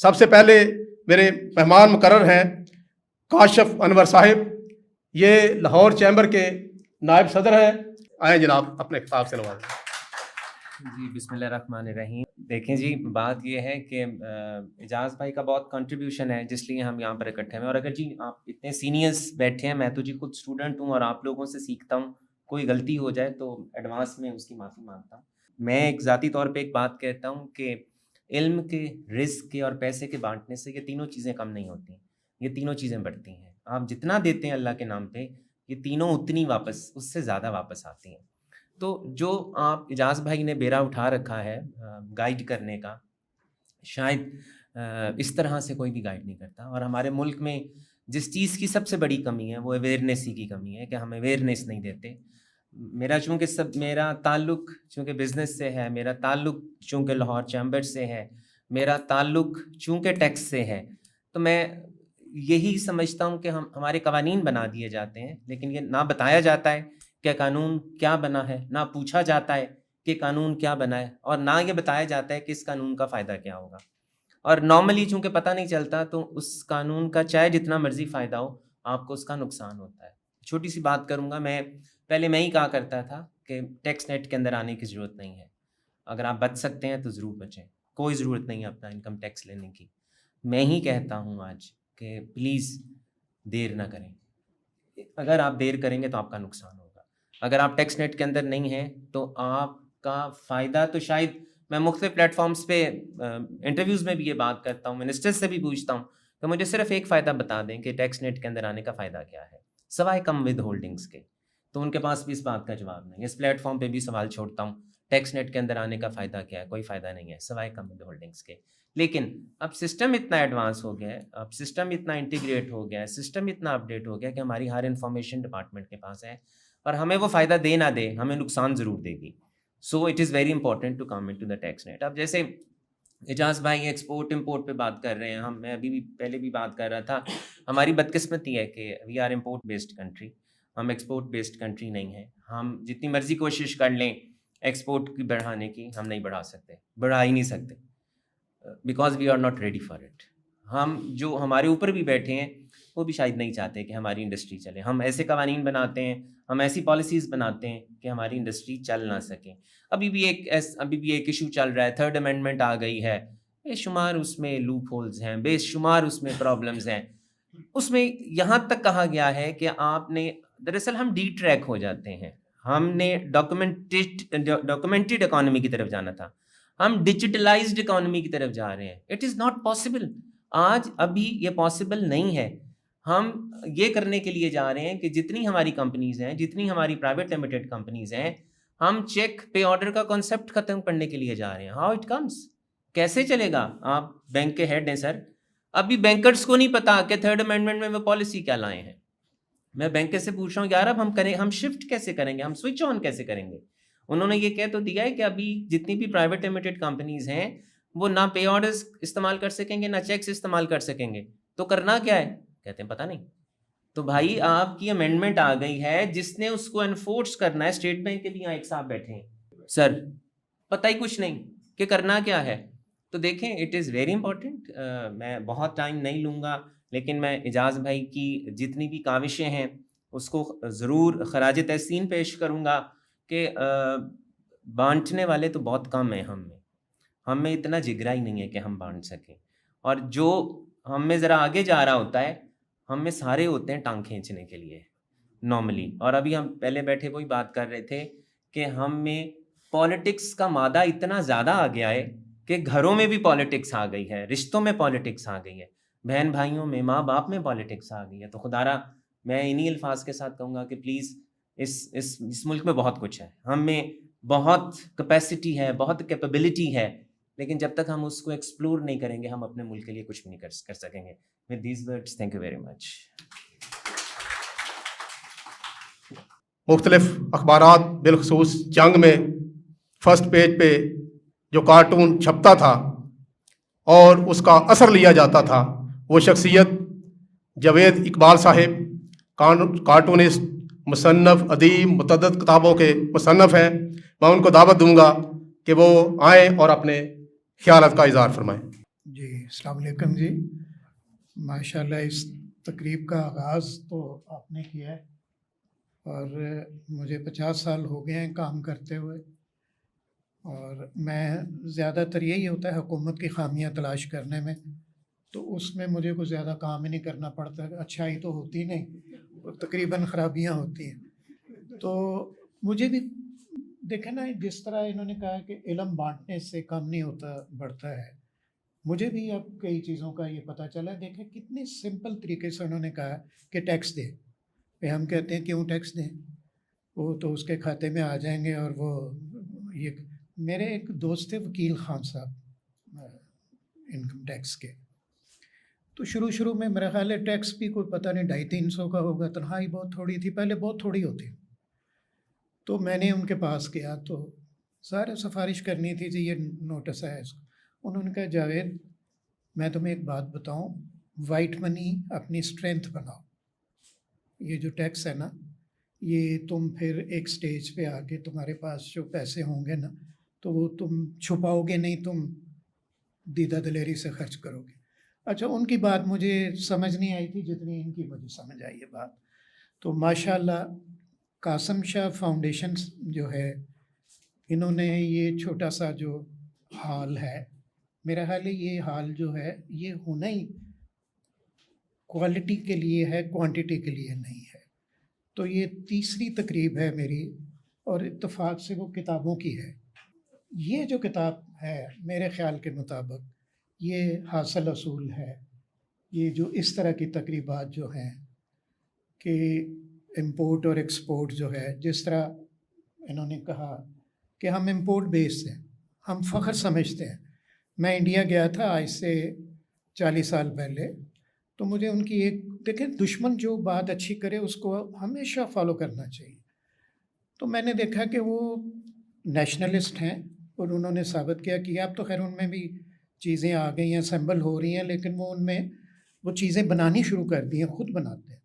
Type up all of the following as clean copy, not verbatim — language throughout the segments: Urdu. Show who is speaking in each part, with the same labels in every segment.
Speaker 1: سب سے پہلے میرے مہمان مقرر ہیں کاشف انور صاحب، یہ لاہور چیمبر کے نائب صدر ہیں. آئیں جناب اپنے خطاب سے نوازیں.
Speaker 2: جی بسم اللہ الرحمن الرحیم. دیکھیں جی، بات یہ ہے کہ اعجاز بھائی کا بہت کنٹریبیوشن ہے جس لیے ہم یہاں پر اکٹھے ہیں. اور اگر جی آپ اتنے سینئرس بیٹھے ہیں، میں تو جی خود اسٹوڈنٹ ہوں اور آپ لوگوں سے سیکھتا ہوں، کوئی غلطی ہو جائے تو ایڈوانس میں اس کی معافی مانگتا ہوں. میں ایک ذاتی طور پہ ایک بات کہتا ہوں کہ علم کے، رزق کے اور پیسے کے بانٹنے سے یہ تینوں چیزیں کم نہیں ہوتی، یہ تینوں چیزیں بڑھتی ہیں. آپ جتنا دیتے ہیں اللہ کے نام پہ، یہ تینوں اتنی واپس، اس سے زیادہ واپس آتی ہیں. تو جو آپ اعجاز بھائی نے بیڑا اٹھا رکھا ہے گائیڈ کرنے کا، شاید اس طرح سے کوئی بھی گائیڈ نہیں کرتا. اور ہمارے ملک میں جس چیز کی سب سے بڑی کمی ہے وہ اویئرنیس ہی کی کمی ہے کہ ہم اویئرنیس نہیں دیتے. میرا تعلق چونکہ بزنس سے ہے، میرا تعلق چونکہ لاہور چیمبر سے ہے، میرا تعلق چونکہ ٹیکس سے ہے، تو میں یہی سمجھتا ہوں کہ ہمارے قوانین بنا دیے جاتے ہیں، لیکن یہ نہ بتایا جاتا ہے کہ قانون کیا بنا ہے، نہ پوچھا جاتا ہے کہ قانون کیا بنا ہے، اور نہ یہ بتایا جاتا ہے کہ اس قانون کا فائدہ کیا ہوگا. اور نارملی چونکہ پتہ نہیں چلتا تو اس قانون کا چاہے جتنا مرضی فائدہ ہو، آپ کو اس کا نقصان ہوتا ہے. چھوٹی سی بات کروں گا. پہلے میں ہی کہا کرتا تھا کہ ٹیکس نیٹ کے اندر آنے کی ضرورت نہیں ہے، اگر آپ بچ سکتے ہیں تو ضرور بچیں، کوئی ضرورت نہیں ہے اپنا انکم ٹیکس لینے کی. میں ہی کہتا ہوں آج کہ پلیز دیر نہ کریں. اگر آپ دیر کریں گے تو آپ کا نقصان ہوگا. اگر آپ ٹیکس نیٹ کے اندر نہیں ہیں تو آپ کا فائدہ تو شاید، میں مختلف پلیٹ فارمز پہ انٹرویوز میں بھی یہ بات کرتا ہوں، منسٹر سے بھی پوچھتا ہوں کہ مجھے صرف ایک فائدہ بتا دیں کہ ٹیکس نیٹ کے اندر آنے کا فائدہ کیا ہے سوائے کم ود ہولڈنگس کے. تو ان کے پاس بھی اس بات کا جواب نہیں. اس پلیٹ فارم پہ بھی سوال چھوڑتا ہوں، ٹیکس نیٹ کے اندر آنے کا فائدہ کیا ہے؟ کوئی فائدہ نہیں ہے سوائے کم ود ہولڈنگس کے. لیکن اب سسٹم اتنا ایڈوانس ہو گیا ہے، اب سسٹم اتنا انٹیگریٹ ہو گیا ہے، سسٹم اتنا اپڈیٹ ہو گیا کہ ہماری ہر انفارمیشن ڈپارٹمنٹ کے پاس ہے، اور ہمیں وہ فائدہ دے نہ دے ہمیں نقصان ضرور دے گی. So it is very important to come into the tax net. اب جیسے اعجاز بھائی ایکسپورٹ امپورٹ پہ بات کر رہے ہیں، میں ابھی بھی پہلے بھی بات کر رہا تھا، ہماری بدقسمتی ہے کہ we are import based country, ہم ایکسپورٹ بیسڈ کنٹری نہیں ہیں. ہم جتنی مرضی کوشش کر لیں ایکسپورٹ کی بڑھانے کی، ہم نہیں بڑھا سکتے، بڑھا ہی نہیں سکتے، because we are not ready for it. ہم جو ہمارے اوپر بھی بیٹھے ہیں وہ بھی شاید نہیں چاہتے کہ ہماری انڈسٹری چلے. ہم ایسے قوانین بناتے ہیں، ہم ایسی پالیسیز بناتے ہیں کہ ہماری انڈسٹری چل نہ سکے. ابھی بھی ایک ایشو چل رہا ہے، تھرڈ امینڈمنٹ آ گئی ہے، بے شمار اس میں لوپ ہولز ہیں، بے شمار اس میں پرابلمز ہیں. اس میں یہاں تک کہا گیا ہے کہ آپ نے، دراصل ہم ڈی ٹریک ہو جاتے ہیں. ہم نے ڈاکومنٹڈ اکانومی کی طرف جانا تھا، ہم ڈیجیٹلائزڈ اکانومی کی طرف جا رہے ہیں. It is not possible. آج ابھی یہ پاسبل نہیں ہے. ہم یہ کرنے کے لیے جا رہے ہیں کہ جتنی ہماری کمپنیز ہیں، جتنی ہماری پرائیویٹ لمیٹڈ کمپنیز ہیں، ہم چیک پے آرڈر کا کانسیپٹ ختم کرنے کے لیے جا رہے ہیں. How it comes? کیسے چلے گا؟ آپ بینک کے ہیڈ ہیں سر، ابھی بینکرز کو نہیں پتا کہ تھرڈ امینڈمنٹ میں وہ پالیسی کیا لائے ہیں. میں بینکر سے پوچھ رہا ہوں یار اب ہم شفٹ کیسے کریں گے، ہم سوئچ آن کیسے کریں گے؟ انہوں نے یہ کہہ تو دیا ہے کہ ابھی جتنی بھی پرائیویٹ لمیٹڈ کمپنیز ہیں وہ نہ پے آرڈرز استعمال کر سکیں گے، نہ چیکس استعمال کر سکیں گے. تو کرنا کیا ہے؟ کہتے ہیں پتہ نہیں. تو بھائی آپ کی امینڈمنٹ آ گئی ہے، جس نے اس کو انفورس کرنا ہے، اسٹیٹ بینک کے بھی یہاں ایک صاحب بیٹھے ہیں سر، پتہ ہی کچھ نہیں کہ کرنا کیا ہے. تو دیکھیں اٹ از ویری امپورٹنٹ. میں بہت ٹائم نہیں لوں گا، لیکن میں اعجاز بھائی کی جتنی بھی کاوشیں ہیں اس کو ضرور خراج تحسین پیش کروں گا کہ بانٹنے والے تو بہت کم ہیں. ہم میں اتنا جگرا ہی نہیں ہے کہ ہم بانٹ سکیں. اور جو ہم میں ذرا آگے جا رہا ہوتا ہے، ہم میں سارے ہوتے ہیں ٹانگ کھینچنے کے لیے نارملی. اور ابھی ہم پہلے بیٹھے وہی بات کر رہے تھے کہ ہم میں پالیٹکس کا مادہ اتنا زیادہ آ گیا ہے کہ گھروں میں بھی پالیٹکس آ گئی ہے، رشتوں میں پالیٹکس آ گئی ہے، بہن بھائیوں میں، ماں باپ میں پالیٹکس آ گئی ہے. تو خدارا میں انہی الفاظ کے ساتھ کہوں گا کہ پلیز اس ملک میں بہت کچھ ہے، ہم میں بہت کیپیسٹی ہے، بہت کیپیبلٹی ہے، لیکن جب تک ہم اس کو ایکسپلور نہیں کریں گے ہم اپنے ملک کے لیے کچھ بھی نہیں کر سکیں گے. With these words, thank you very much.
Speaker 1: مختلف اخبارات بالخصوص جنگ میں فرسٹ پیج پہ جو کارٹون چھپتا تھا اور اس کا اثر لیا جاتا تھا، وہ شخصیت جاوید اقبال صاحب، کارٹونسٹ، مصنف، ادیب، متعدد کتابوں کے مصنف ہیں. میں ان کو دعوت دوں گا کہ وہ آئیں اور اپنے خیالات کا اظہار فرمائیں.
Speaker 3: جی السلام علیکم جی. ماشاءاللہ اس تقریب کا آغاز تو آپ نے کیا ہے اور مجھے 50 سال ہو گئے ہیں کام کرتے ہوئے, اور میں زیادہ تر یہی ہوتا ہے حکومت کی خامیاں تلاش کرنے میں, تو اس میں مجھے کوئی زیادہ کام ہی نہیں کرنا پڑتا, اچھائی تو ہوتی نہیں, تقریباً خرابیاں ہوتی ہیں. تو مجھے بھی دیکھیں نا, جس طرح انہوں نے کہا کہ علم بانٹنے سے کم نہیں ہوتا بڑھتا ہے, مجھے بھی اب کئی چیزوں کا یہ پتہ چلا. دیکھیں کتنی سمپل طریقے سے انہوں نے کہا کہ ٹیکس دے. پہ ہم کہتے ہیں کیوں ٹیکس دیں, وہ تو اس کے کھاتے میں آ جائیں گے. اور وہ یہ میرے ایک دوست تھے وکیل خان صاحب انکم ٹیکس کے, تو شروع میں میرا خیال ہے ٹیکس بھی کوئی پتہ نہیں 250-300 کا ہوگا, تنخواہ بہت تھوڑی تھی, پہلے بہت تھوڑی ہوتی. تو میں نے ان کے پاس گیا تو سارے سفارش کرنی تھی جی, یہ نوٹس ہے اس کو. انہوں نے کہا جاوید میں تمہیں ایک بات بتاؤں, وائٹ منی اپنی اسٹرینتھ بناؤ. یہ جو ٹیکس ہے نا, یہ تم پھر ایک سٹیج پہ آ کے تمہارے پاس جو پیسے ہوں گے نا, تو وہ تم چھپاؤ گے نہیں, تم دیدہ دلیری سے خرچ کرو گے. اچھا, ان کی بات مجھے سمجھ نہیں آئی تھی جتنی ان کی مجھے سمجھ آئی ہے بات. تو ماشاءاللہ قاسم شاہ فاؤنڈیشن جو ہے, انہوں نے یہ چھوٹا سا جو ہال ہے, میرا خیال ہے یہ حال جو ہے یہ ہونا ہی کوالٹی کے لیے ہے, کوانٹٹی کے لیے نہیں ہے. تو یہ تیسری تقریب ہے میری, اور اتفاق سے وہ کتابوں کی ہے. یہ جو کتاب ہے میرے خیال کے مطابق یہ حاصل اصول ہے. یہ جو اس طرح کی تقریبات جو ہیں کہ امپورٹ اور ایکسپورٹ جو ہے, جس طرح انہوں نے کہا کہ ہم امپورٹ بیس ہیں, ہم فخر سمجھتے ہیں. میں انڈیا گیا تھا آج سے 40 سال پہلے, تو مجھے ان کی ایک دیکھیں, دشمن جو بات اچھی کرے اس کو ہمیشہ فالو کرنا چاہیے. تو میں نے دیکھا کہ وہ نیشنلسٹ ہیں, اور انہوں نے ثابت کیا کہ اب تو خیر ان میں بھی چیزیں آ گئی ہیں, اسمبل ہو رہی ہیں, لیکن وہ ان میں وہ چیزیں بنانی شروع کر دی ہیں, خود بناتے ہیں.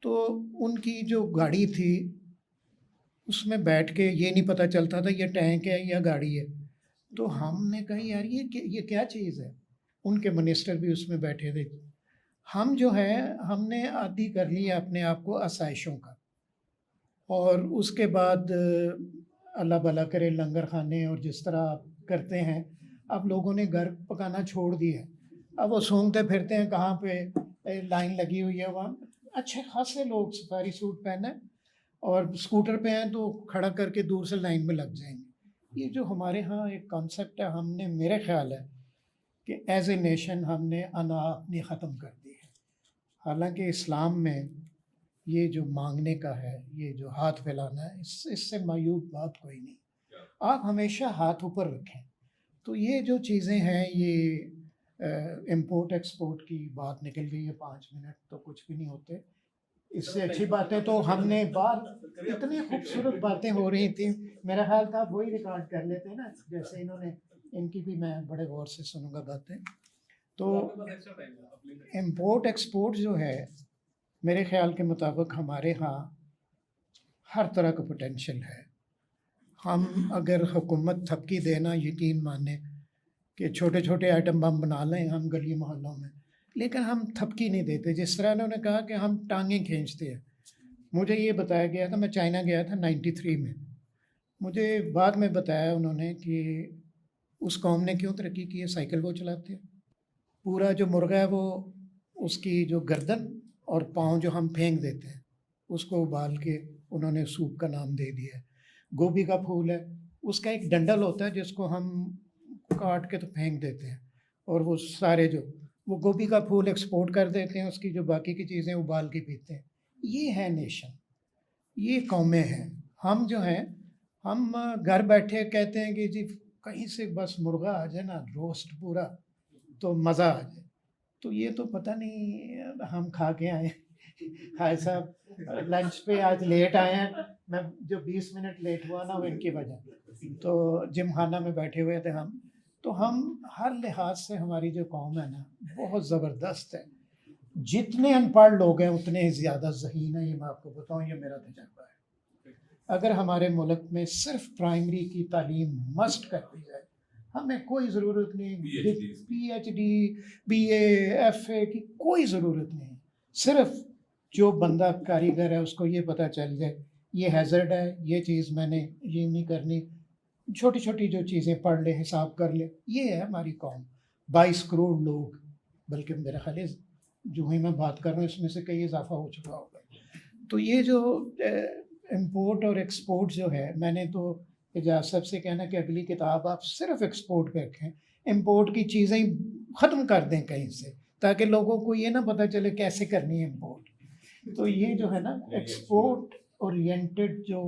Speaker 3: تو ان کی جو گاڑی تھی اس میں بیٹھ کے یہ نہیں پتہ چلتا تھا یہ ٹینک ہے یا گاڑی ہے. تو ہم نے کہا یار یہ کیا چیز ہے. ان کے منسٹر بھی اس میں بیٹھے تھے. ہم جو ہے ہم نے عادی کر لیا اپنے آپ کو آسائشوں کا, اور اس کے بعد اللہ بھلا کرے لنگر خانے اور جس طرح آپ کرتے ہیں, اب لوگوں نے گھر پکانا چھوڑ دیا ہے. اب وہ سونگتے پھرتے ہیں کہاں پہ لائن لگی ہوئی ہے. وہاں اچھے خاصے لوگ سفاری سوٹ پہنے اور اسکوٹر پہ ہیں تو کھڑا کر کے دور سے لائن میں لگ جائیں گے. یہ جو ہمارے ہاں ایک کانسیپٹ ہے, ہم نے میرے خیال ہے کہ ایز اے نیشن ہم نے انا اپنی ختم کر دی ہے. حالانکہ اسلام میں یہ جو مانگنے کا ہے, یہ جو ہاتھ پھیلانا ہے, اس سے معیوب بات کوئی نہیں. آپ ہمیشہ ہاتھ اوپر رکھیں. تو یہ جو چیزیں ہیں, یہ امپورٹ ایکسپورٹ کی بات نکل گئی ہے 5 منٹ, تو کچھ بھی نہیں ہوتے. اس سے اچھی باتیں تو ہم نے اتنی خوبصورت باتیں ہو رہی تھیں, میرا خیال تھا آپ وہی ریکارڈ کر لیتے نا, جیسے انہوں نے, ان کی بھی میں بڑے غور سے سنوں گا باتیں. تو امپورٹ ایکسپورٹ جو ہے میرے خیال کے مطابق ہمارے ہاں ہر طرح کا پوٹینشیل ہے. ہم اگر حکومت تھپکی دینا, یقین مانیں کہ چھوٹے چھوٹے آئٹم بم بنا لیں ہم گلی محلوں میں, لیکن ہم تھپکی نہیں دیتے. جس طرح انہوں نے کہا کہ ہم ٹانگیں کھینچتے ہیں. مجھے یہ بتایا گیا تھا, میں چائنا گیا تھا 93 میں, مجھے بعد میں بتایا انہوں نے کہ اس قوم نے کیوں ترقی کی ہے, سائیکل وہ چلاتے ہیں. پورا جو مرغا ہے وہ اس کی جو گردن اور پاؤں جو ہم پھینک دیتے ہیں, اس کو ابال کے انہوں نے سوپ کا نام دے دیا ہے. گوبھی کا پھول ہے, اس کا ایک ڈنڈل ہوتا ہے جس کو ہم کاٹ کے تو پھینک دیتے ہیں, اور وہ سارے جو وہ گوبھی کا پھول ایکسپورٹ کر دیتے ہیں, اس کی جو باقی کی چیزیں ابال کے پیتے ہیں. یہ ہے نیشن, یہ قومیں ہیں. ہم جو ہیں ہم گھر بیٹھے کہتے ہیں کہ جی کہیں سے بس مرغا آ جائے نا, روسٹ پورا, تو مزہ آ جائے. تو یہ تو پتہ نہیں ہم کھا کے آئے. خائر صاحب لنچ پہ آج لیٹ آئے ہیں, میں جو 20 منٹ لیٹ ہوا نا وہ ان کی وجہ, تو جم خانہ میں بیٹھے ہوئے تھے ہم. تو ہم ہر لحاظ سے ہماری جو قوم ہے نا بہت زبردست ہے. جتنے ان پڑھ لوگ ہیں اتنے ہی زیادہ ذہین ہیں, یہ میں آپ کو بتاؤں, یہ میرا تجربہ ہے. اگر ہمارے ملک میں صرف پرائمری کی تعلیم مسٹ کر دی جائے ہمیں کوئی ضرورت نہیں PhD BA FA کی کوئی ضرورت نہیں. صرف جو بندہ کاریگر ہے اس کو یہ پتہ چل جائے یہ ہیزرڈ ہے, یہ چیز میں نے یہ نہیں کرنی, چھوٹی چھوٹی جو چیزیں پڑھ لے, حساب کر لے. یہ ہے ہماری قوم, 22 کروڑ لوگ, بلکہ میرا خیال ہے جو ہی میں بات کر رہا ہوں اس میں سے کئی اضافہ ہو چکا ہوگا. تو یہ جو امپورٹ اور ایکسپورٹ جو ہے, میں نے تو اجاز صاحب سے کہنا کہ اگلی کتاب آپ صرف ایکسپورٹ پہ رکھیں, امپورٹ کی چیزیں ختم کر دیں کہیں سے, تاکہ لوگوں کو یہ نہ پتہ چلے کیسے کرنی ہے امپورٹ. تو یہ جو ہے نا ایکسپورٹ اورینٹڈ جو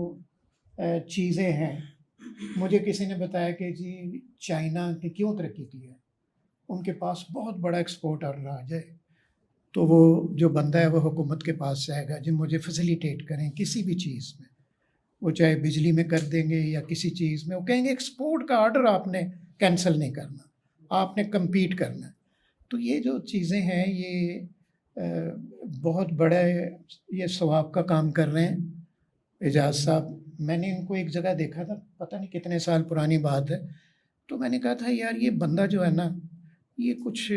Speaker 3: چیزیں ہیں, مجھے کسی نے بتایا کہ جی چائنا نے کیوں ترقی کی ہے, ان کے پاس بہت بڑا ایکسپورٹ راج ہے. تو وہ جو بندہ ہے وہ حکومت کے پاس جائے گا, جی مجھے فیسیلیٹیٹ کریں کسی بھی چیز میں, وہ چاہے بجلی میں کر دیں گے یا کسی چیز میں, وہ کہیں گے ایکسپورٹ کا آرڈر آپ نے کینسل نہیں کرنا, آپ نے کمپیٹ کرنا. تو یہ جو چیزیں ہیں یہ بہت بڑا یہ ثواب کا کام کر رہے ہیں اعجاز صاحب. میں نے ان کو ایک جگہ دیکھا تھا, پتہ نہیں کتنے سال پرانی بات ہے, تو میں نے کہا تھا یار یہ بندہ جو ہے نا یہ کچھ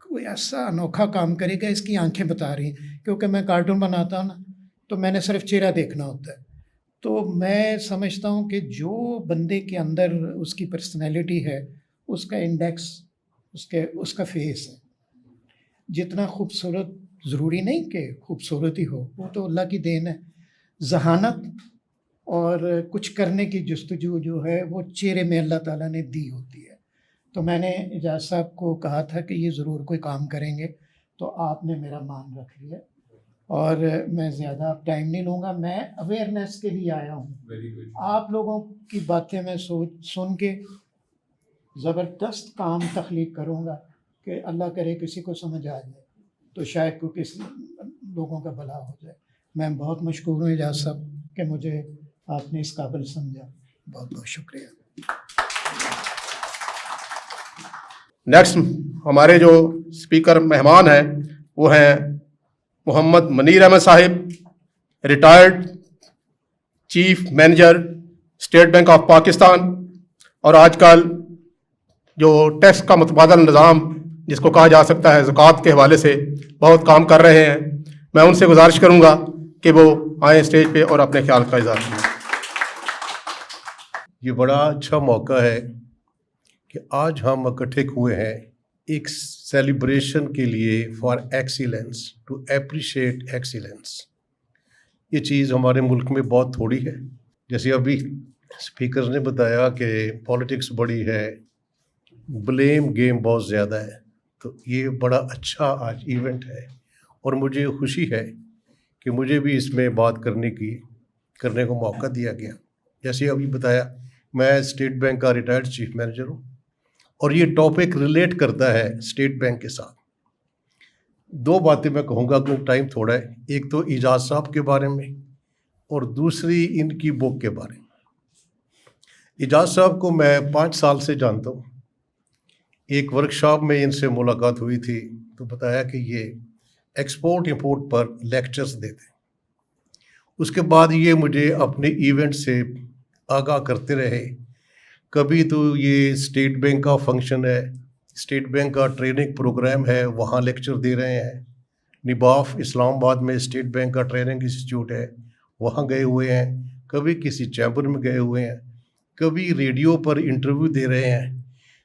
Speaker 3: کوئی ایسا انوکھا کام کرے گا, اس کی آنکھیں بتا رہی ہیں, کیونکہ میں کارٹون بناتا ہوں نا تو میں نے صرف چہرہ دیکھنا ہوتا ہے. تو میں سمجھتا ہوں کہ جو بندے کے اندر اس کی پرسنالٹی ہے اس کا انڈیکس اس کا فیس ہے. جتنا خوبصورت ضروری نہیں کہ خوبصورتی ہو, وہ تو اللہ کی دین ہے. ذہانت اور کچھ کرنے کی جستجو جو ہے وہ چہرے میں اللہ تعالیٰ نے دی ہوتی ہے. تو میں نے اعجاز صاحب کو کہا تھا کہ یہ ضرور کوئی کام کریں گے, تو آپ نے میرا مان رکھ لیا. اور میں زیادہ ٹائم نہیں لوں گا, میں اویئرنیس کے لیے آیا ہوں. آپ لوگوں کی باتیں میں سن کے زبردست کام تخلیق کروں گا کہ اللہ کرے کسی کو سمجھ آ جائے, تو شاید کو کسی لوگوں کا بھلا ہو جائے. میں بہت مشکور ہوں اعجاز صاحب کہ مجھے آپ نے اس قابل سمجھا. بہت بہت شکریہ.
Speaker 1: نیکسٹ ہمارے جو اسپیکر مہمان ہیں وہ ہیں محمد منیر احمد صاحب, retired chief manager state bank of Pakistan, اور آج کل جو ٹیکس کا متبادل نظام جس کو کہا جا سکتا ہے زکوٰۃ کے حوالے سے بہت کام کر رہے ہیں. میں ان سے گزارش کروں گا کہ وہ آئیں اسٹیج پہ اور اپنے خیال کا اظہار کریں.
Speaker 4: یہ بڑا اچھا موقع ہے کہ آج ہم اکٹھے ہوئے ہیں ایک سیلیبریشن کے لیے for excellence, to appreciate excellence. یہ چیز ہمارے ملک میں بہت تھوڑی ہے. جیسے ابھی اسپیکر نے بتایا کہ پالیٹکس بڑی ہے, بلیم گیم بہت زیادہ ہے, تو یہ بڑا اچھا آج ایونٹ ہے اور مجھے خوشی ہے کہ مجھے بھی اس میں بات کرنے کو موقع دیا گیا. جیسے ابھی بتایا میں اسٹیٹ بینک کا ریٹائرڈ چیف مینیجر ہوں اور یہ ٹاپک ریلیٹ کرتا ہے اسٹیٹ بینک کے ساتھ. دو باتیں میں کہوں گا کیونکہ ٹائم تھوڑا ہے. ایک تو اعجاز صاحب کے بارے میں اور دوسری ان کی بک کے بارے میں. اعجاز صاحب کو میں 5 سال سے جانتا ہوں. ایک ورکشاپ میں ان سے ملاقات ہوئی تھی تو بتایا کہ یہ ایکسپورٹ امپورٹ پر لیکچرز دیتے. اس کے بعد یہ مجھے اپنے ایونٹ سے آگاہ کرتے رہے. کبھی تو یہ اسٹیٹ بینک کا فنکشن ہے, اسٹیٹ بینک کا ٹریننگ پروگرام ہے, وہاں لیکچر دے رہے ہیں. نباف اسلام آباد میں اسٹیٹ بینک کا ٹریننگ انسٹیٹیوٹ ہے, وہاں گئے ہوئے ہیں. کبھی کسی چیمبر میں گئے ہوئے ہیں, کبھی ریڈیو پر انٹرویو دے رہے ہیں,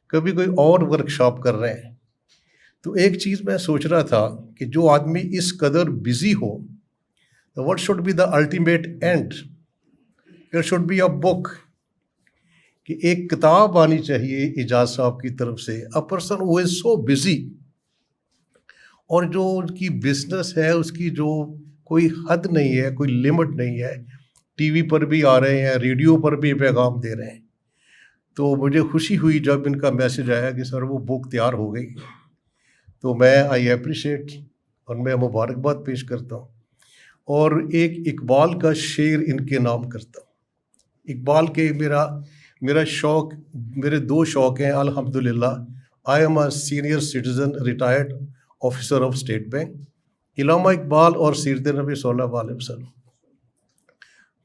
Speaker 4: کبھی کوئی اور ورکشاپ کر رہے ہیں. تو ایک چیز میں سوچ رہا تھا کہ جو آدمی اس قدر busy who, what should be the ultimate end? There should be a book. کہ ایک کتاب آنی چاہیے اعجاز صاحب کی طرف سے, a person who is so busy, اور جو ان کی بزنس ہے اس کی جو کوئی حد نہیں ہے, کوئی لمٹ نہیں ہے. ٹی وی پر بھی آ رہے ہیں, ریڈیو پر بھی پیغام دے رہے ہیں. تو مجھے خوشی ہوئی جب ان کا میسج آیا کہ سر وہ بک تیار ہو گئی. تو میں آئی اپریشیٹ اور میں مبارکباد پیش کرتا ہوں. اور ایک اقبال کا شعر ان کے نام کرتا ہوں. اقبال کے میرا شوق, میرے 2 شوق ہیں الحمدللہ. I am a senior citizen retired officer of state bank. علامہ اقبال اور سیرت نبی صلی اللہ علیہ وسلم.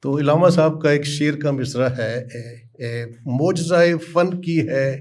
Speaker 4: تو علامہ صاحب کا ایک شعر کا مصرع ہے, معجزہ فن کی ہے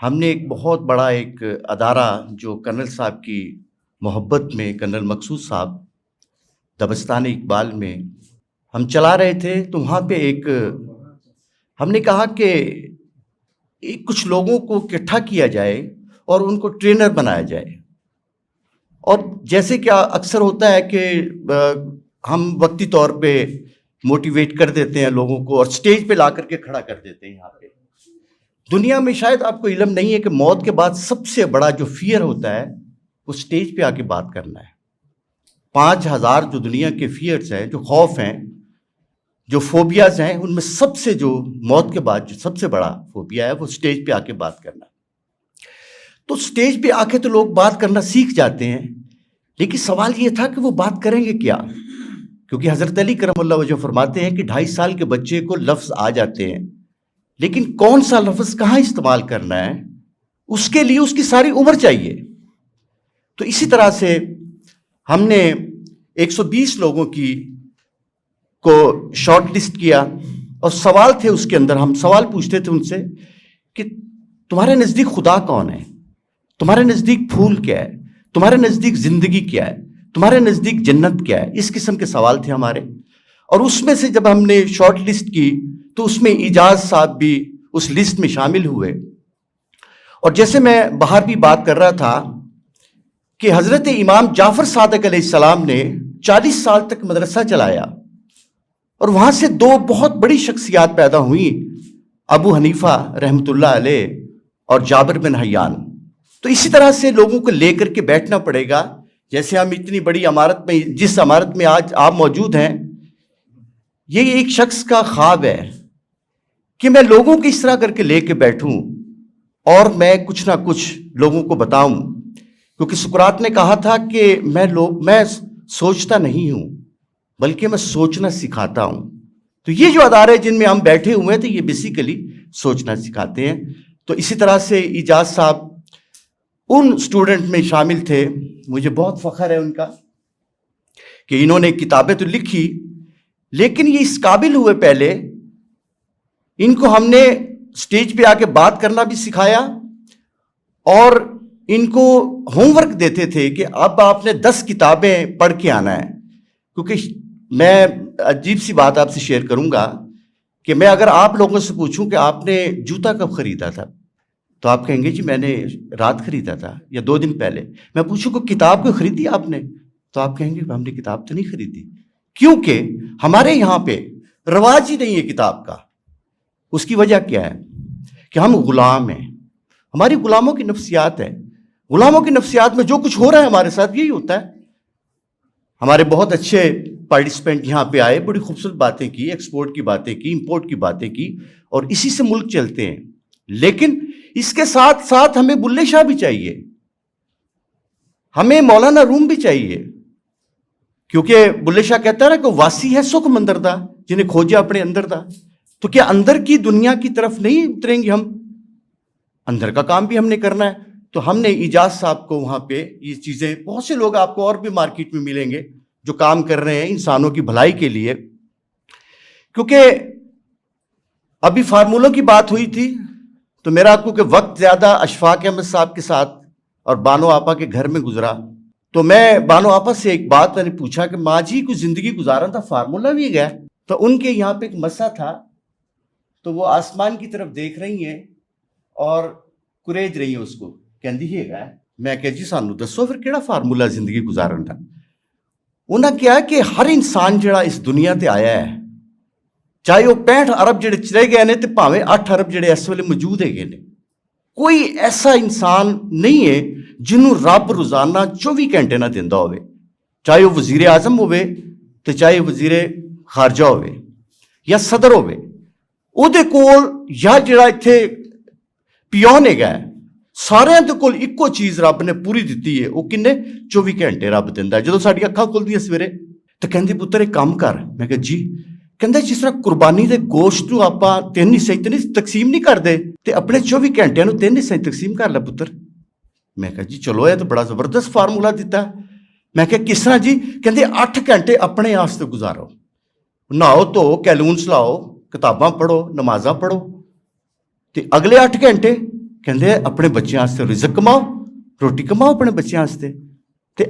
Speaker 5: ہم نے ایک بہت بڑا ایک ادارہ جو کرنل صاحب کی محبت میں، کرنل مقصود صاحب، دبستان اقبال میں ہم چلا رہے تھے، تو وہاں پہ ہم نے کہا کہ کچھ لوگوں کو اکٹھا کیا جائے اور ان کو ٹرینر بنایا جائے. اور جیسے کہ اکثر ہوتا ہے کہ ہم وقتی طور پہ موٹیویٹ کر دیتے ہیں لوگوں کو اور سٹیج پہ لا کر کے کھڑا کر دیتے ہیں. یہاں پہ دنیا میں شاید آپ کو علم نہیں ہے کہ موت کے بعد سب سے بڑا جو فیئر ہوتا ہے وہ سٹیج پہ آ کے بات کرنا ہے. 5000 جو دنیا کے فیئرز ہیں، جو خوف ہیں، جو فوبیاز ہیں، ان میں سب سے جو موت کے بعد جو سب سے بڑا فوبیا ہے وہ سٹیج پہ آ کے بات کرنا. تو سٹیج پہ آ کے تو لوگ بات کرنا سیکھ جاتے ہیں، لیکن سوال یہ تھا کہ وہ بات کریں گے کیا؟ کیونکہ حضرت علی کرم اللہ وجہ فرماتے ہیں کہ 2.5 سال کے بچے کو لفظ آ جاتے ہیں، لیکن کون سا لفظ کہاں استعمال کرنا ہے اس کے لیے اس کی ساری عمر چاہیے. تو اسی طرح سے ہم نے 120 لوگوں کو شارٹ لسٹ کیا اور سوال تھے اس کے اندر. ہم سوال پوچھتے تھے ان سے کہ تمہارے نزدیک خدا کون ہے، تمہارے نزدیک پھول کیا ہے، تمہارے نزدیک زندگی کیا ہے، تمہارے نزدیک جنت کیا ہے. اس قسم کے سوال تھے ہمارے. اور اس میں سے جب ہم نے شارٹ لسٹ کی تو اس میں اعجاز صاحب بھی اس لسٹ میں شامل ہوئے. اور جیسے میں باہر بھی بات کر رہا تھا کہ حضرت امام جعفر صادق علیہ السلام نے 40 سال تک مدرسہ چلایا اور وہاں سے 2 بہت بڑی شخصیات پیدا ہوئیں، ابو حنیفہ رحمۃ اللہ علیہ اور جابر بن حیان. تو اسی طرح سے لوگوں کو لے کر کے بیٹھنا پڑے گا. جیسے ہم اتنی بڑی عمارت میں، جس عمارت میں آج آپ موجود ہیں، یہ ایک شخص کا خواب ہے کہ میں لوگوں کو اس طرح کر کے لے کے بیٹھوں اور میں کچھ نہ کچھ لوگوں کو بتاؤں. کیونکہ سقراط نے کہا تھا کہ میں سوچتا نہیں ہوں بلکہ میں سوچنا سکھاتا ہوں. تو یہ جو ادارے جن میں ہم بیٹھے ہوئے ہیں تو یہ بیسیکلی سوچنا سکھاتے ہیں. تو اسی طرح سے اعجاز صاحب ان اسٹوڈنٹ میں شامل تھے. مجھے بہت فخر ہے ان کا کہ انہوں نے کتابیں تو لکھی، لیکن یہ اس قابل ہوئے پہلے ان کو ہم نے سٹیج پہ آ کے بات کرنا بھی سکھایا اور ان کو ہوم ورک دیتے تھے کہ اب آپ نے 10 کتابیں پڑھ کے آنا ہے. کیونکہ میں عجیب سی بات آپ سے شیئر کروں گا کہ میں اگر آپ لوگوں سے پوچھوں کہ آپ نے جوتا کب خریدا تھا تو آپ کہیں گے جی میں نے رات خریدا تھا یا 2 دن پہلے. میں پوچھوں کہ کتاب کو خریدی آپ نے تو آپ کہیں گے ہم نے کتاب تو نہیں خریدی. کیونکہ ہمارے یہاں پہ رواج ہی نہیں ہے کتاب کا. اس کی وجہ کیا ہے کہ ہم غلام ہیں. ہماری غلاموں کی نفسیات ہے. غلاموں کی نفسیات میں جو کچھ ہو رہا ہے ہمارے ساتھ یہی ہوتا ہے. ہمارے بہت اچھے پارٹیسپینٹ یہاں پہ آئے، بڑی خوبصورت باتیں کی، ایکسپورٹ کی باتیں کی، امپورٹ کی باتیں کی، اور اسی سے ملک چلتے ہیں. لیکن اس کے ساتھ ساتھ ہمیں بلے شاہ بھی چاہیے، ہمیں مولانا روم بھی چاہیے. کیونکہ بلے شاہ کہتا ہے نا کہ واسی ہے سکھ مندر دا جنہیں کھوجا اپنے اندر دا. تو کیا اندر کی دنیا کی طرف نہیں اتریں گے ہم؟ اندر کا کام بھی ہم نے کرنا ہے. تو ہم نے اعجاز صاحب کو وہاں پہ یہ چیزیں، بہت سے لوگ آپ کو اور بھی مارکیٹ میں ملیں گے جو کام کر رہے ہیں انسانوں کی بھلائی کے لیے. کیونکہ ابھی فارمولوں کی بات ہوئی تھی تو میرا کیونکہ وقت زیادہ اشفاق احمد صاحب کے ساتھ اور بانو آپا کے گھر میں گزرا، تو میں بانو آپا سے ایک بات میں نے پوچھا کہ ماں جی کوئی زندگی گزارا تھا فارمولہ بھی گیا. تو ان کے یہاں پہ ایک مسا تھا تو وہ آسمان کی طرف دیکھ رہی ہیں اور کریج رہی ہیں اس کو، کہندی ہے گا. میں کہ جی سانو دسو پھر کیڑا فارمولہ زندگی گزارن دا. انہاں کیا کہ ہر انسان جڑا اس دنیا تے آیا ہے، چاہے وہ 65 ارب جڑے چلے گئے نے تے پاویں 8 ارب جڑے اس ویلے موجود ہے نے، کوئی ایسا انسان نہیں ہے جنہوں رب روزانہ 24 گھنٹے نہ دیندا ہوئے، چاہے وہ وزیر اعظم ہوئے تے چاہے وزیر خارجہ ہوئے یا صدر ہوئے. او دے کول یا جڑا ایتھے پیون ہے گا، سارے دے کول ایکو چیز رب نے پوری دیتی ہے. وہ کنے 24 گھنٹے رب دیندا ہے. جدوں ساڈی اکھاں کھلدیاں سویرے تے کہندی پتر ایک کام کر. میں کہ جی. کہندے جس طرح قربانی دے گوشت نو آپاں 3 حصے تقسیم نہیں کردے تے اپنے 24 گھنٹے نو 3 حصے تقسیم کر لے پتر. میں کہا جی چلو یہ تو بڑا زبردست فارمولہ دیتا ہے. میں کہ کس طرح جی؟ کہندے 8 گھنٹے اپنے واسطے گزارو، نہاؤ تو کیلون سلاؤ، کتاباں پڑھو، نمازاں پڑھو، تے اگلے 8 گھنٹے ਕਹਿੰਦੇ ਆਪਣੇ ਬੱਚਿਆਂ ਵਾਸਤੇ ਰਿਜ਼ਕ ਕਮਾਓ, ਰੋਟੀ ਕਮਾਓ ਆਪਣੇ ਬੱਚਿਆਂ ਵਾਸਤੇ, ਤੇ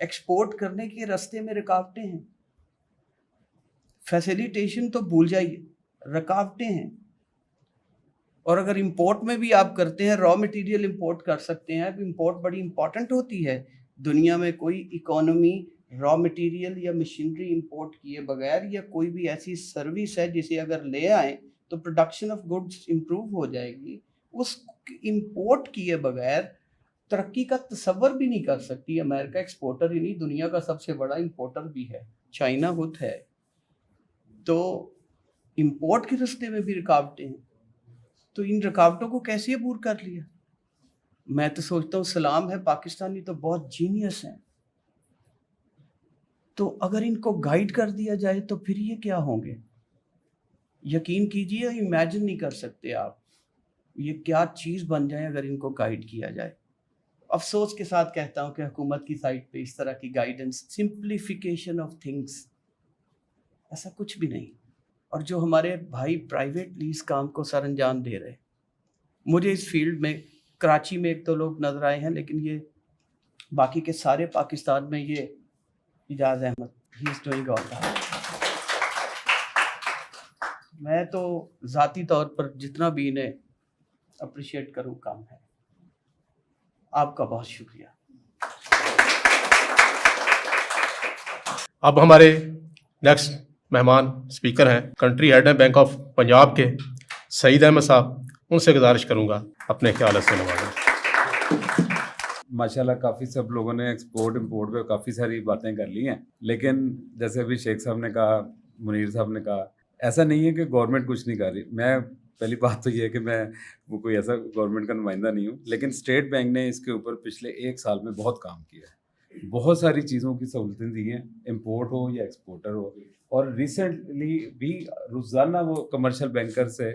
Speaker 6: ایکسپورٹ کرنے کے راستے میں رکاوٹیں ہیں. فیسیلیٹیشن تو بھول جائیے, رکاوٹیں ہیں. اور اگر امپورٹ میں بھی آپ کرتے ہیں, را مٹیریل امپورٹ کر سکتے ہیں. اب امپورٹ بڑی امپورٹنٹ ہوتی ہے. دنیا میں کوئی اکانومی را مٹیریل یا مشینری امپورٹ کیے بغیر, یا کوئی بھی ایسی سروس ہے جسے اگر لے آئیں تو پروڈکشن آف گڈس امپروو ہو جائے گی, اس امپورٹ کیے بغیر ترقی کا تصور بھی نہیں کر سکتی. امریکہ ایکسپورٹر ہی نہیں, دنیا کا سب سے بڑا امپورٹر بھی ہے, چائنا خود ہے. تو امپورٹ کے راستے میں بھی رکاوٹیں ہیں. تو ان رکاوٹوں کو کیسے عبور کر لیا؟ میں تو سوچتا ہوں سلام ہے, پاکستانی تو بہت جینیس ہیں. تو اگر ان کو گائیڈ کر دیا جائے تو پھر یہ کیا ہوں گے؟ یقین کیجئے, امیجن نہیں کر سکتے آپ یہ کیا چیز بن جائے اگر ان کو گائیڈ کیا جائے. افسوس کے ساتھ کہتا ہوں کہ حکومت کی سائٹ پہ اس طرح کی گائیڈنس, سمپلیفیکیشن آف تھنگس, ایسا کچھ بھی نہیں. اور جو ہمارے بھائی پرائیویٹلی اس کام کو سر انجام دے رہے, مجھے اس فیلڈ میں کراچی میں ایک دو لوگ نظر آئے ہیں, لیکن یہ باقی کے سارے پاکستان میں یہ اجاز احمد, ہی از ڈوئنگ آل دیٹ. میں تو ذاتی طور پر جتنا بھی انہیں اپریشیٹ کروں کم ہے. آپ کا بہت شکریہ.
Speaker 1: اب ہمارے نیکسٹ مہمان اسپیکر ہیں, کنٹری ہیڈ ہیں بینک آف پنجاب کے سعید احمد صاحب. ان سے گزارش کروں گا اپنے خیالات سے نوازیں.
Speaker 7: ماشاءاللہ کافی سب لوگوں نے ایکسپورٹ امپورٹ پہ کافی ساری باتیں کر لی ہیں, لیکن جیسے ابھی شیخ صاحب نے کہا, منیر صاحب نے کہا, ایسا نہیں ہے کہ گورنمنٹ کچھ نہیں کر رہی. میں پہلی بات تو یہ ہے کہ میں وہ کوئی ایسا گورنمنٹ کا نمائندہ نہیں ہوں, لیکن اسٹیٹ بینک نے اس کے اوپر پچھلے 1 سال میں بہت کام کیا ہے. بہت ساری چیزوں کی سہولتیں دی ہیں, امپورٹ ہو یا ایکسپورٹر ہو. اور ریسنٹلی بھی روزانہ وہ کمرشل بینکر سے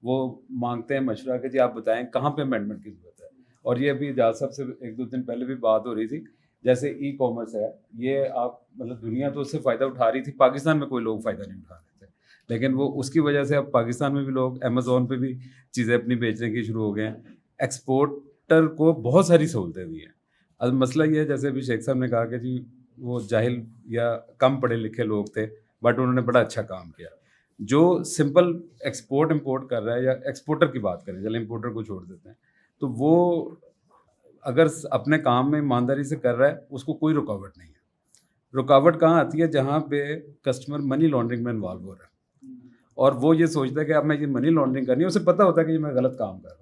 Speaker 7: وہ مانگتے ہیں مشورہ کہ جی آپ بتائیں کہاں پہ امینڈمنٹ کی ضرورت ہے. اور یہ ابھی اجاز صاحب سے 1-2 دن پہلے بھی بات ہو رہی تھی, جیسے ای کامرس ہے, یہ آپ مطلب دنیا تو اس سے فائدہ اٹھا رہی تھی, پاکستان میں کوئی لوگ فائدہ نہیں اٹھا رہے تھے, لیکن وہ اس کی وجہ سے اب پاکستان میں بھی لوگ امیزون پہ بھی چیزیں اپنی بیچنے کی شروع ہو گئے ہیں. ایکسپورٹر کو بہت ساری سہولتیں دی ہیں. اب مسئلہ یہ ہے جیسے ابھی شیخ صاحب نے کہا کہ جی وہ جاہل یا کم پڑھے لکھے لوگ تھے, بٹ انہوں نے بڑا اچھا کام کیا. جو سمپل ایکسپورٹ امپورٹ کر رہا ہے, یا ایکسپورٹر کی بات کریں, چلیں امپورٹر کو چھوڑ دیتے ہیں, تو وہ اگر اپنے کام میں ایمانداری سے کر رہا ہے اس کو کوئی رکاوٹ نہیں ہے. رکاوٹ کہاں آتی ہے؟ جہاں پہ کسٹمر منی لانڈرنگ میں انوالو ہو رہا ہے, اور وہ یہ سوچتا ہے کہ اب میں یہ منی لانڈرنگ کرنی ہے, اسے پتہ ہوتا ہے کہ یہ میں غلط کام کر رہا ہوں.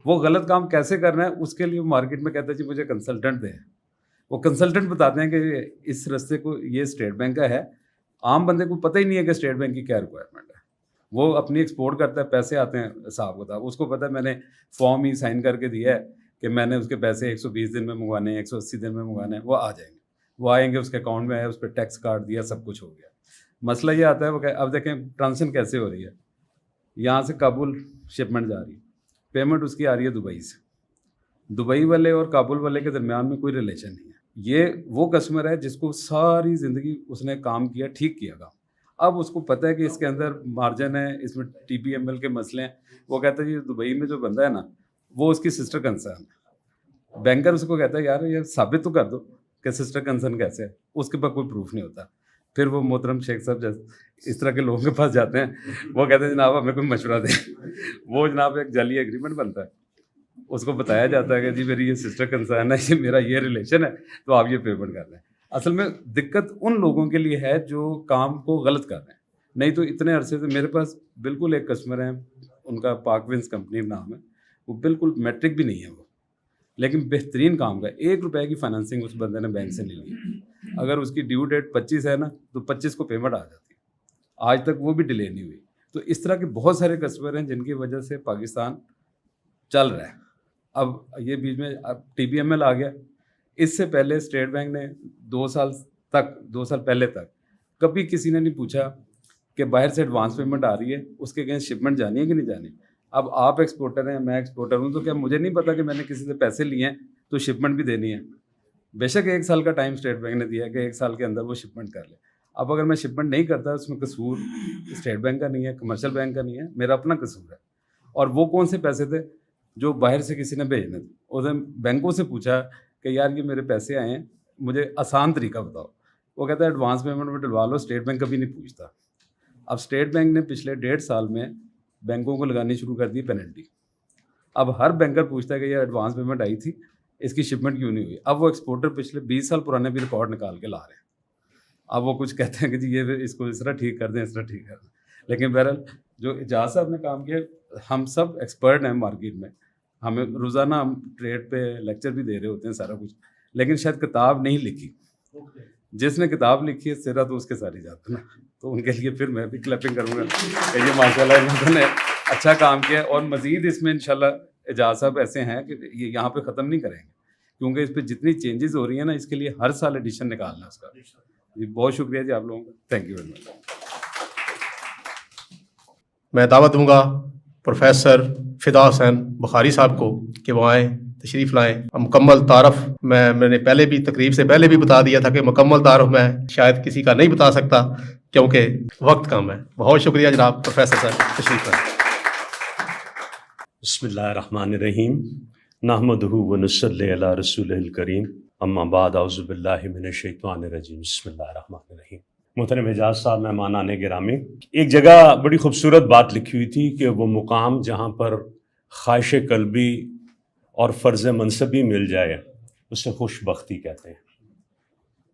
Speaker 7: وہ غلط کام کیسے کرنا ہے اس کے لیے مارکیٹ میں کہتا ہے جی مجھے کنسلٹنٹ دیں. وہ کنسلٹنٹ بتاتے ہیں کہ اس رستے کو یہ اسٹیٹ بینک کا ہے. عام بندے کو پتہ ہی نہیں ہے کہ اسٹیٹ بینک کی کیا ریکوائرمنٹ ہے. وہ اپنی ایکسپورٹ کرتا ہے, پیسے آتے ہیں حساب کتاب, اس کو پتہ ہے میں نے فارم ہی سائن کر کے دیا ہے کہ میں نے اس کے پیسے 120 دن میں منگوانے ہیں, 180 دن میں منگوانے ہیں, وہ آ جائیں گے. وہ آئیں گے, اس کے اکاؤنٹ میں آئے, اس پہ ٹیکس کاٹ دیا, سب کچھ ہو گیا. مسئلہ یہ آتا ہے وہ کہ اب دیکھیں ٹرانزیکشن کیسے ہو رہی ہے. یہاں سے کابل شپمنٹ جا رہی ہے, پیمنٹ اس کی آ رہی ہے دبئی سے. دبئی والے اور کابل والے کے درمیان میں کوئی ریلیشن نہیں ہے. یہ وہ کسٹمر ہے جس کو ساری زندگی اس نے کام کیا, ٹھیک کیا کام. اب اس کو پتہ ہے کہ اس کے اندر مارجن ہے, اس میں ٹی پی ایم ایل کے مسئلے ہیں. وہ کہتا ہے یہ دبئی میں جو بندہ ہے نا وہ اس کی سسٹر کنسرن ہے. بینکر اس کو کہتا ہے یار یہ ثابت تو کر دو کہ سسٹر کنسرن کیسے ہے. اس کے پاس کوئی پروف نہیں ہوتا. پھر وہ محترم شیخ صاحب جیسے اس طرح کے لوگوں کے پاس جاتے ہیں, وہ کہتے ہیں جناب ہمیں کوئی مشورہ دیں. وہ جناب ایک جعلی ایگریمنٹ بنتا ہے, اس کو بتایا جاتا ہے کہ جی میری یہ سسٹر کنسرن ہے, یہ میرا یہ ریلیشن ہے, تو آپ یہ پیمنٹ کر لیں. اصل میں دقت ان لوگوں کے لیے ہے جو کام کو غلط کر رہے ہیں. نہیں تو اتنے عرصے سے میرے پاس بالکل ایک کسٹمر ہیں, ان کا پاک ونس کمپنی نام ہے, وہ بالکل میٹرک بھی نہیں ہے وہ, لیکن بہترین کام کا. 1 روپے کی فائنانسنگ اس بندے نے بینک سے لے لی. اگر اس کی ڈیو ڈیٹ 25 ہے نا تو 25 کو پیمنٹ آ جاتی ہے. آج تک وہ بھی ڈیلے نہیں ہوئی. تو اس طرح کے بہت سارے کسٹمر ہیں جن کی وجہ سے پاکستان چل رہا ہے. اب یہ بیچ میں اب ٹی پی ایم ایل آ گیا. اس سے پہلے اسٹیٹ بینک نے 2 سال پہلے تک کبھی کسی نے نہیں پوچھا کہ باہر سے ایڈوانس پیمنٹ آ رہی ہے, اس کے اگینسٹ شپمنٹ جانی ہے کہ نہیں جانی. اب آپ ایکسپورٹر ہیں, میں ایکسپورٹر ہوں, تو کیا مجھے نہیں پتا کہ میں نے کسی سے پیسے لیے ہیں تو شپمنٹ بھی دینی ہے. بے شک 1 سال کا ٹائم اسٹیٹ بینک نے دیا ہے کہ 1 سال کے اندر وہ شپمنٹ کر لے. اب اگر میں شپمنٹ نہیں کرتا اس میں قصور اسٹیٹ بینک کا نہیں ہے, کمرشل بینک کا نہیں ہے, میرا اپنا قصور ہے. اور وہ کون سے پیسے تھے جو باہر سے کسی نے بھیجنے تھے. اس نے بینکوں سے پوچھا کہ یار یہ میرے پیسے آئے ہیں, مجھے آسان طریقہ بتاؤ. وہ کہتا ہے ایڈوانس پیمنٹ میں ڈلوا لو, اسٹیٹ بینک کبھی نہیں پوچھتا. اب اسٹیٹ بینک نے پچھلے 1.5 سال میں بینکوں کو لگانی شروع کر دی پینلٹی. اب ہر بینکر پوچھتا ہے کہ یہ ایڈوانس پیمنٹ آئی تھی, اس کی شپمنٹ کیوں نہیں ہوئی. اب وہ ایکسپورٹر پچھلے 20 سال پرانے بھی ریکارڈ نکال کے لا رہے ہیں. اب وہ کچھ کہتے ہیں کہ جی یہ اس کو اس طرح ٹھیک کر دیں, اس طرح ٹھیک کر دیں. لیکن بہرحال جو اعجاز صاحب نے کام کیا, ہم سب ایکسپرٹ ہیں مارکیٹ میں, ہمیں روزانہ ہم ٹریڈ پہ لیکچر بھی دے رہے ہوتے ہیں سارا کچھ, لیکن شاید کتاب نہیں لکھی. جس نے کتاب لکھی ہے سیرا تو اس کے ساتھ ہی جاتا نا, تو ان کے لیے پھر میں بھی کلیپنگ کروں گا کہ یہ ماشاء اللہ انہوں نے اچھا کام کیا. اور مزید اس میں انشاءاللہ اعجاز صاحب ایسے ہیں کہ یہ یہاں پہ ختم نہیں کریں گے, کیونکہ اس پہ جتنی چینجز ہو رہی ہیں نا, اس کے لیے ہر سال ایڈیشن نکالنا اس کا. جی بہت شکریہ جی آپ لوگوں کا, تھینک یو ویری مچ.
Speaker 1: میں دعوت دوں گا پروفیسر فدا حسین بخاری صاحب کو کہ وہ آئیں, تشریف لائیں. مکمل تعارف میں نے پہلے بھی تقریب سے پہلے بھی بتا دیا تھا کہ مکمل تعارف میں شاید کسی کا نہیں بتا سکتا کیونکہ وقت کم ہے. بہت شکریہ جناب پروفیسر صاحب, تشریف لائیں.
Speaker 8: بسم اللہ الرحمن الرحیم. نحمدہ ونصلی علی رسول الکریم. اما بعد اعوذ باللہ من الشیطان الرجیم. بسم اللہ الرحمن الرحیم. محترم اعجاز صاحب, مہمانان گرامی, ایک جگہ بڑی خوبصورت بات لکھی ہوئی تھی کہ وہ مقام جہاں پر خواہش قلبی اور فرض منصبی مل جائے اسے خوش بختی کہتے ہیں.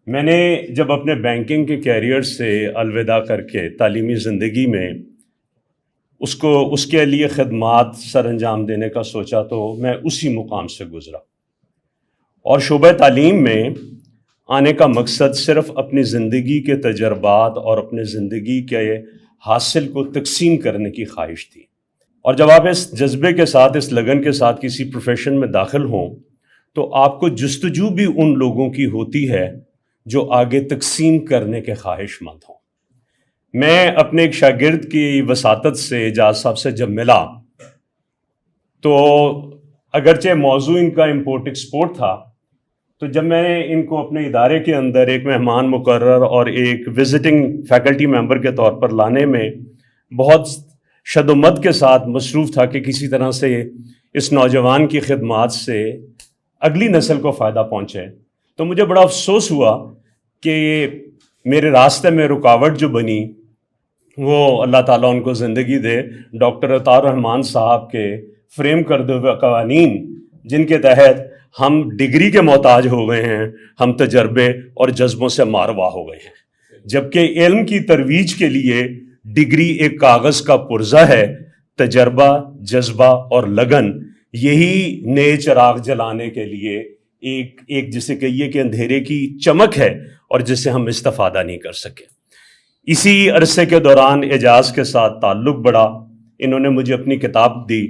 Speaker 8: میں نے جب اپنے بینکنگ کے کیریئر سے الوداع کر کے تعلیمی زندگی میں اس کے لیے خدمات سر انجام دینے کا سوچا تو میں اسی مقام سے گزرا, اور شعبہ تعلیم میں آنے کا مقصد صرف اپنی زندگی کے تجربات اور اپنے زندگی کے حاصل کو تقسیم کرنے کی خواہش تھی. اور جب آپ اس جذبے کے ساتھ, اس لگن کے ساتھ کسی پروفیشن میں داخل ہوں تو آپ کو جستجو بھی ان لوگوں کی ہوتی ہے جو آگے تقسیم کرنے کے خواہش مند ہوں. میں اپنے ایک شاگرد کی وساطت سے اعجاز صاحب سے جب ملا تو اگرچہ موضوع ان کا امپورٹ ایکسپورٹ تھا, تو جب میں نے ان کو اپنے ادارے کے اندر ایک مہمان مقرر اور ایک وزٹنگ فیکلٹی ممبر کے طور پر لانے میں بہت شد و مد کے ساتھ مصروف تھا کہ کسی طرح سے اس نوجوان کی خدمات سے اگلی نسل کو فائدہ پہنچے, تو مجھے بڑا افسوس ہوا کہ میرے راستے میں رکاوٹ جو بنی وہ اللہ تعالیٰ ان کو زندگی دے, ڈاکٹر عطاء الرحمان صاحب کے فریم کردے ہوئے قوانین جن کے تحت ہم ڈگری کے محتاج ہو گئے ہیں, ہم تجربے اور جذبوں سے ماروا ہو گئے ہیں. جبکہ علم کی ترویج کے لیے ڈگری ایک کاغذ کا پرزہ ہے, تجربہ, جذبہ اور لگن یہی نئے چراغ جلانے کے لیے ایک جسے کہیے کہ اندھیرے کی چمک ہے اور جسے ہم استفادہ نہیں کر سکے. اسی عرصے کے دوران اعجاز کے ساتھ تعلق بڑھا, انہوں نے مجھے اپنی کتاب دی,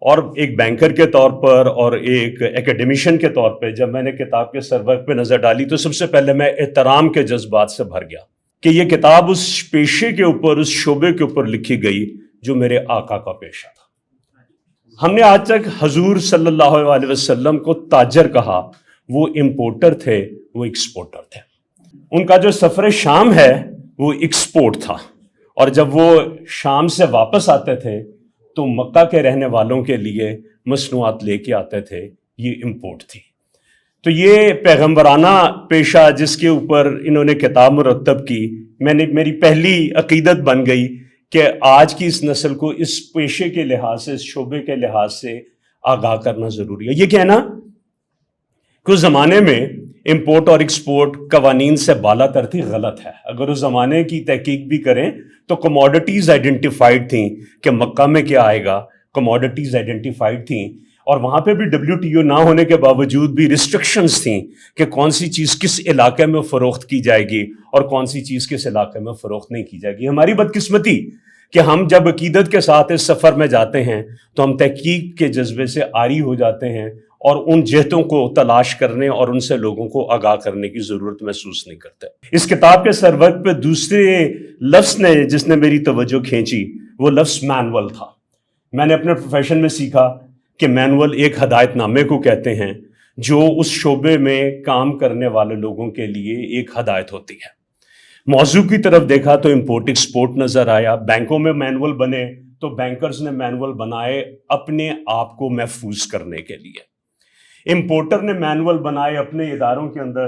Speaker 8: اور ایک بینکر کے طور پر اور ایک ایکیڈیمیشین کے طور پہ جب میں نے کتاب کے سرورق پہ نظر ڈالی تو سب سے پہلے میں احترام کے جذبات سے بھر گیا کہ یہ کتاب اس پیشے کے اوپر, اس شعبے کے اوپر لکھی گئی جو میرے آقا کا پیشہ تھا. ہم نے آج تک حضور صلی اللہ علیہ وسلم کو تاجر کہا, وہ امپورٹر تھے, وہ ایکسپورٹر تھے. ان کا جو سفر شام ہے وہ ایکسپورٹ تھا, اور جب وہ شام سے واپس آتے تھے تو مکہ کے رہنے والوں کے لیے مصنوعات لے کے آتے تھے, یہ امپورٹ تھی. تو یہ پیغمبرانہ پیشہ جس کے اوپر انہوں نے کتاب مرتب کی, میری پہلی عقیدت بن گئی کہ آج کی اس نسل کو اس پیشے کے لحاظ سے, اس شعبے کے لحاظ سے آگاہ کرنا ضروری ہے. یہ کہنا کہ اس زمانے میں امپورٹ اور ایکسپورٹ قوانین سے بالا تر تھی غلط ہے. اگر اس زمانے کی تحقیق بھی کریں تو کموڈٹیز آئیڈینٹیفائڈ تھیں کہ مکہ میں کیا آئے گا, کموڈٹیز آئیڈینٹیفائڈ تھیں, اور وہاں پہ بھی WTO نہ ہونے کے باوجود بھی ریسٹرکشنز تھیں کہ کون سی چیز کس علاقے میں فروخت کی جائے گی اور کون سی چیز کس علاقے میں فروخت نہیں کی جائے گی. ہماری بدقسمتی کہ ہم جب عقیدت کے ساتھ اس سفر میں جاتے ہیں تو ہم تحقیق کے جذبے سے عاری ہو جاتے ہیں اور ان جہتوں کو تلاش کرنے اور ان سے لوگوں کو آگاہ کرنے کی ضرورت محسوس نہیں کرتے. اس کتاب کے سرورق پہ دوسرے لفظ نے جس نے میری توجہ کھینچی وہ لفظ مینول تھا. میں نے اپنے پروفیشن میں سیکھا کہ مینول ایک ہدایت نامے کو کہتے ہیں جو اس شعبے میں کام کرنے والے لوگوں کے لیے ایک ہدایت ہوتی ہے. موضوع کی طرف دیکھا تو امپورٹ ایکسپورٹ نظر آیا. بینکوں میں مینول بنے تو بینکرز نے مینول بنائے اپنے آپ کو محفوظ کرنے کے لیے. امپورٹر نے مینول بنائے اپنے اداروں کے اندر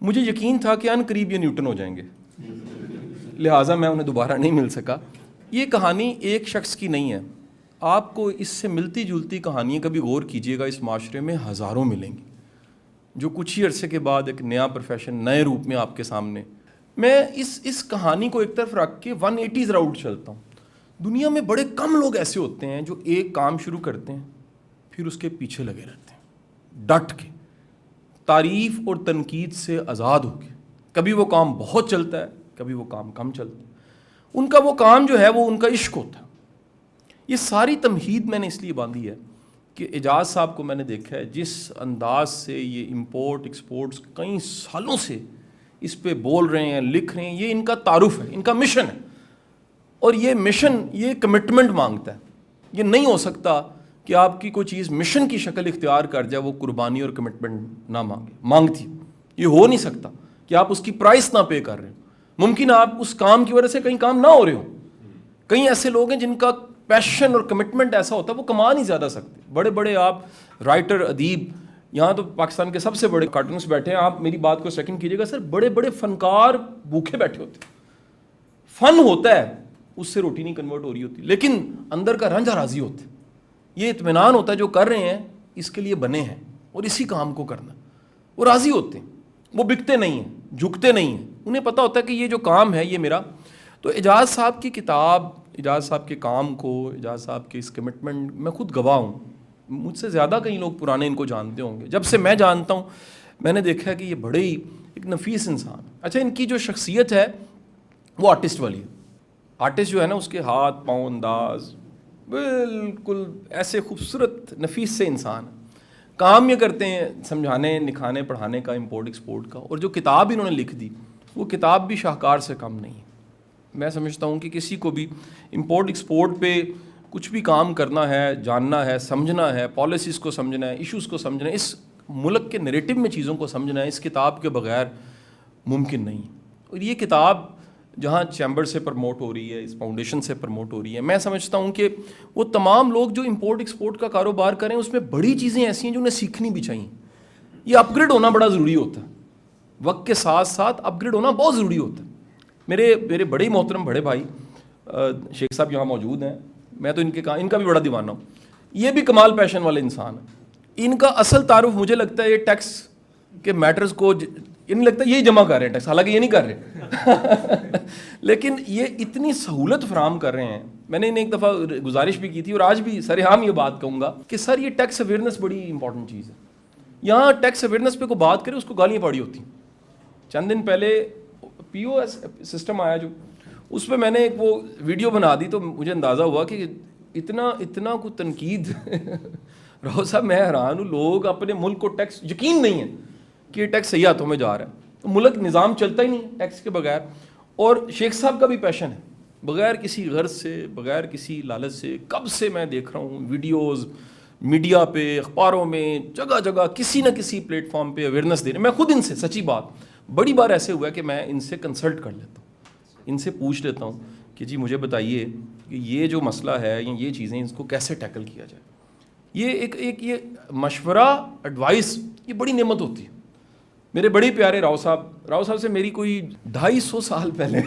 Speaker 9: مجھے یقین تھا کہ ان قریب یہ نیوٹن ہو جائیں گے، لہٰذا میں انہیں دوبارہ نہیں مل سکا۔ یہ کہانی ایک شخص کی نہیں ہے، آپ کو اس سے ملتی جلتی کہانیاں کبھی غور کیجئے گا اس معاشرے میں ہزاروں ملیں گی، جو کچھ ہی عرصے کے بعد ایک نیا پروفیشن نئے روپ میں آپ کے سامنے۔ میں اس کہانی کو ایک طرف رکھ کے 180 راؤٹ چلتا ہوں۔ دنیا میں بڑے کم لوگ ایسے ہوتے ہیں جو ایک کام شروع کرتے ہیں پھر اس کے پیچھے لگے رہتے ہیں ڈٹ کے، تعریف اور تنقید سے آزاد ہو کے۔ کبھی وہ کام بہت چلتا ہے، کبھی وہ کام کم چلتا ہے، ان کا وہ کام جو ہے وہ ان کا عشق ہوتا ہے۔ یہ ساری تمہید میں نے اس لیے باندھی ہے کہ اعجاز صاحب کو میں نے دیکھا ہے جس انداز سے یہ امپورٹ ایکسپورٹس کئی سالوں سے اس پہ بول رہے ہیں، لکھ رہے ہیں، یہ ان کا تعارف ہے، ان کا مشن ہے، اور یہ مشن یہ کمٹمنٹ مانگتا ہے۔ یہ نہیں ہو سکتا کہ آپ کی کوئی چیز مشن کی شکل اختیار کر جائے وہ قربانی اور کمٹمنٹ نہ مانگتی، یہ ہو نہیں سکتا کہ آپ اس کی پرائس نہ پے کر رہے ہو۔ ممکن آپ اس کام کی وجہ سے کہیں کام نہ ہو رہے ہو، کئی ایسے لوگ ہیں جن کا پیشن اور کمٹمنٹ ایسا ہوتا ہے وہ کما نہیں زیادہ سکتے۔ بڑے بڑے آپ رائٹر، ادیب، یہاں تو پاکستان کے سب سے بڑے کارٹونسٹ بیٹھے ہیں، آپ میری بات کو سیکنڈ کیجیے گا سر، بڑے بڑے فنکار بھوکے بیٹھے ہوتے ہیں، فن ہوتا ہے اس سے روٹی نہیں کنورٹ ہو رہی ہوتی، لیکن اندر کا رنج راضی ہوتے ہیں، یہ اطمینان ہوتا ہے جو کر رہے ہیں اس کے لیے بنے ہیں اور اسی کام کو کرنا، وہ راضی ہوتے ہیں، وہ بکتے نہیں ہیں، جھکتے نہیں ہیں، انہیں پتہ ہوتا ہے کہ یہ جو کام ہے یہ میرا۔ تو اعجاز صاحب کی کتاب، اعجاز صاحب کے کام کو، اعجاز صاحب کے اس کمٹمنٹ میں خود گواہ ہوں، مجھ سے زیادہ کئی لوگ پرانے ان کو جانتے ہوں گے، جب سے میں جانتا ہوں میں نے دیکھا ہے کہ یہ بڑے ہی ایک نفیس انسان ہے۔ اچھا، ان کی جو شخصیت ہے وہ آرٹسٹ والی ہے، آرٹسٹ جو ہے نا اس کے ہاتھ پاؤں انداز بالکل ایسے خوبصورت نفیس سے انسان ہے، کام یہ کرتے ہیں سمجھانے نکھانے پڑھانے کا، امپورٹ ایکسپورٹ کا، اور جو کتاب انہوں نے لکھ دی وہ کتاب بھی شاہکار سے کم نہیں ہے۔ میں سمجھتا ہوں کہ کسی کو بھی امپورٹ ایکسپورٹ پہ کچھ بھی کام کرنا ہے، جاننا ہے، سمجھنا ہے، پالیسیز کو سمجھنا ہے، ایشوز کو سمجھنا ہے، اس ملک کے نیریٹو میں چیزوں کو سمجھنا ہے، اس کتاب کے بغیر ممکن نہیں۔ اور یہ کتاب جہاں چیمبر سے پروموٹ ہو رہی ہے، اس فاؤنڈیشن سے پروموٹ ہو رہی ہے، میں سمجھتا ہوں کہ وہ تمام لوگ جو امپورٹ ایکسپورٹ کا کاروبار کریں اس میں بڑی چیزیں ایسی ہیں جو انہیں سیکھنی بھی چاہیے۔ یہ اپ گریڈ ہونا بڑا ضروری ہوتا ہے، وقت کے ساتھ ساتھ اپ گریڈ ہونا بہت ضروری ہوتا ہے۔ میرے بڑے ہی محترم بڑے بھائی شیخ صاحب یہاں موجود ہیں، میں تو ان کا بھی بڑا دیوانہ ہوں، یہ بھی کمال پیشن والے انسان ہیں۔ ان کا اصل تعارف مجھے لگتا ہے یہ ٹیکس کے میٹرز کو انہیں لگتا ہے یہی جمع کر رہے ہیں ٹیکس، حالانکہ یہ نہیں کر رہے لیکن یہ اتنی سہولت فراہم کر رہے ہیں۔ میں نے انہیں ایک دفعہ گزارش بھی کی تھی اور آج بھی سرعام یہ بات کہوں گا کہ سر یہ ٹیکس اویئرنیس بڑی امپورٹنٹ چیز ہے۔ یہاں ٹیکس اویئرنیس پہ کوئی بات کرے اس کو گالیاں پڑی ہوتی ہیں۔ چند دن پہلے پی او ایس سسٹم آیا جو، اس پہ میں نے ایک وہ ویڈیو بنا دی تو مجھے اندازہ ہوا کہ اتنا کو تنقید راؤ صاحب میں حیران ہوں، لوگ اپنے ملک کو ٹیکس یقین نہیں ہے کہ یہ ٹیکس صحیح ہاتھوں میں جا رہا ہے، تو ملک نظام چلتا ہی نہیں ٹیکس کے بغیر۔ اور شیخ صاحب کا بھی پیشن ہے، بغیر کسی غرض سے، بغیر کسی لالچ سے، کب سے میں دیکھ رہا ہوں ویڈیوز میڈیا پہ، اخباروں میں، جگہ جگہ کسی نہ کسی پلیٹ فارم پہ اویئرنیس دے رہے ہیں۔ میں خود ان سے سچی بات بڑی بار ایسے ہوا ہے کہ میں ان سے کنسلٹ کر لیتا ہوں، ان سے پوچھ لیتا ہوں کہ جی مجھے بتائیے کہ یہ جو مسئلہ ہے یا یہ چیزیں اس کو کیسے ٹیکل کیا جائے۔ یہ ایک یہ مشورہ، ایڈوائس، یہ بڑی نعمت ہوتی ہے۔ میرے بڑے پیارے راؤ صاحب سے میری کوئی 250 سال پہلے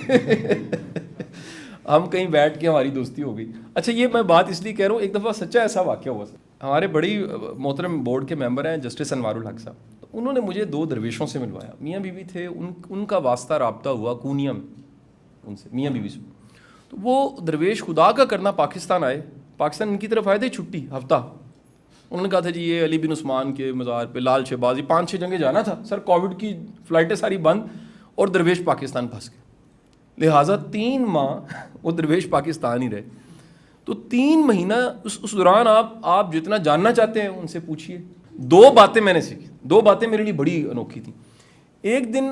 Speaker 9: ہم کہیں بیٹھ کے ہماری دوستی ہو گئی۔ اچھا، یہ میں بات اس لیے کہہ رہا ہوں، ایک دفعہ سچا ایسا واقعہ ہوا سر، ہمارے بڑی محترم بورڈ کے ممبر ہیں جسٹس انوار الحق صاحب، انہوں نے مجھے 2 درویشوں سے ملوایا، میاں بیوی تھے، ان کا واسطہ رابطہ ہوا کونیا میں ان سے، میاں بیوی سے۔ تو وہ درویش خدا کا کرنا پاکستان آئے، پاکستان ان کی طرف آئے تھے چھٹی ہفتہ، انہوں نے کہا تھا جی یہ علی بن عثمان کے مزار پہ، لال شہباز، 5-6 جگہیں جانا تھا سر، کووڈ کی فلائٹیں ساری بند اور درویش پاکستان پھنس گئے، لہٰذا 3 ماہ وہ درویش پاکستان ہی رہے۔ تو 3 مہینہ اس دوران آپ جتنا جاننا چاہتے ہیں ان سے پوچھیے۔ 2 باتیں میں نے سیکھی، 2 باتیں میرے لیے بڑی انوکھی تھیں۔ ایک دن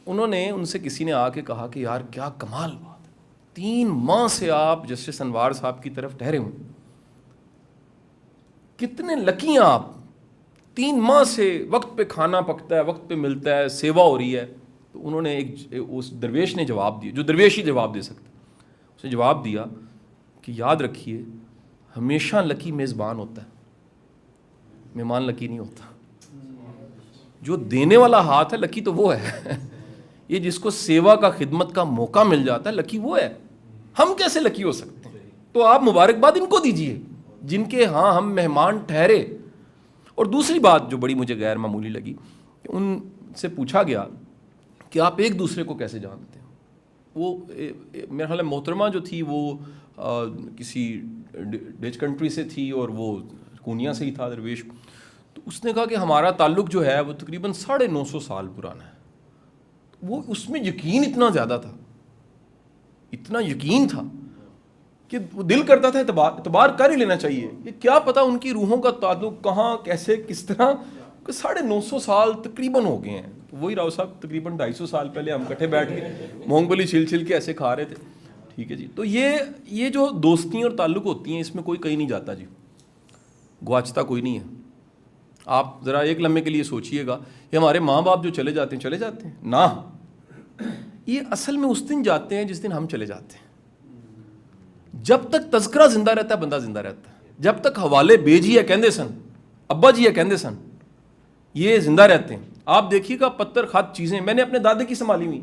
Speaker 9: ان سے کسی نے آ کے کہا کہ یار کیا کمال بات ہے، 3 ماہ سے آپ جسٹس انوار صاحب کی طرف ٹھہرے ہوئے، کتنے لکی ہیں آپ، 3 ماہ سے وقت پہ کھانا پکتا ہے، وقت پہ ملتا ہے، سیوا ہو رہی ہے۔ تو انہوں نے اس درویش نے جواب دیا، جو درویش ہی جواب دے سکتا، اس نے جواب دیا کہ یاد رکھیے ہمیشہ لکی میزبان ہوتا ہے، مہمان لکی نہیں ہوتا۔ جو دینے والا ہاتھ ہے لکی تو وہ ہے یہ جس کو سیوا کا خدمت کا موقع مل جاتا ہے لکی وہ ہے. ہم کیسے لکی ہو سکتے ہیں؟ تو آپ مبارکباد ان کو دیجئے جن کے ہاں ہم مہمان ٹھہرے. اور دوسری بات جو بڑی مجھے غیر معمولی لگی کہ ان سے پوچھا گیا کہ آپ ایک دوسرے کو کیسے جانتے ہیں. وہ میرا خیال ہے محترمہ جو تھی وہ کسی ڈچ کنٹری سے تھی اور وہ کونیا سے ہی تھا درویش. تو اس نے کہا کہ ہمارا تعلق جو ہے وہ تقریباً 950 سال پرانا ہے. وہ اس میں یقین اتنا زیادہ تھا, اتنا یقین تھا کہ وہ دل کرتا تھا اعتبار کر ہی لینا چاہیے. یہ کیا پتہ ان کی روحوں کا تعلق کہاں کیسے کس طرح, کہ 950 سال تقریباً ہو گئے ہیں. وہی راؤ صاحب تقریباً 250 سال پہلے ہم کٹھے بیٹھ کے مونگ پلی چھل کے ایسے کھا رہے تھے. ٹھیک ہے جی. تو یہ جو دوستیاں اور تعلق ہوتی ہیں اس میں کوئی کہیں نہیں جاتا جی, گواچتا کوئی نہیں ہے. آپ ذرا ایک لمحے کے لیے سوچئے گا یہ ہمارے ماں باپ جو چلے جاتے ہیں نا, یہ اصل میں اس دن جاتے ہیں جس دن ہم چلے جاتے ہیں. جب تک تذکرہ زندہ رہتا ہے بندہ زندہ رہتا ہے. جب تک حوالے بے جی ہے کہندے سن, ابا جی ہے کہندے سن, یہ زندہ رہتے ہیں. آپ دیکھیے گا پتھر خط چیزیں میں نے اپنے دادے کی سنبھالی ہوئی,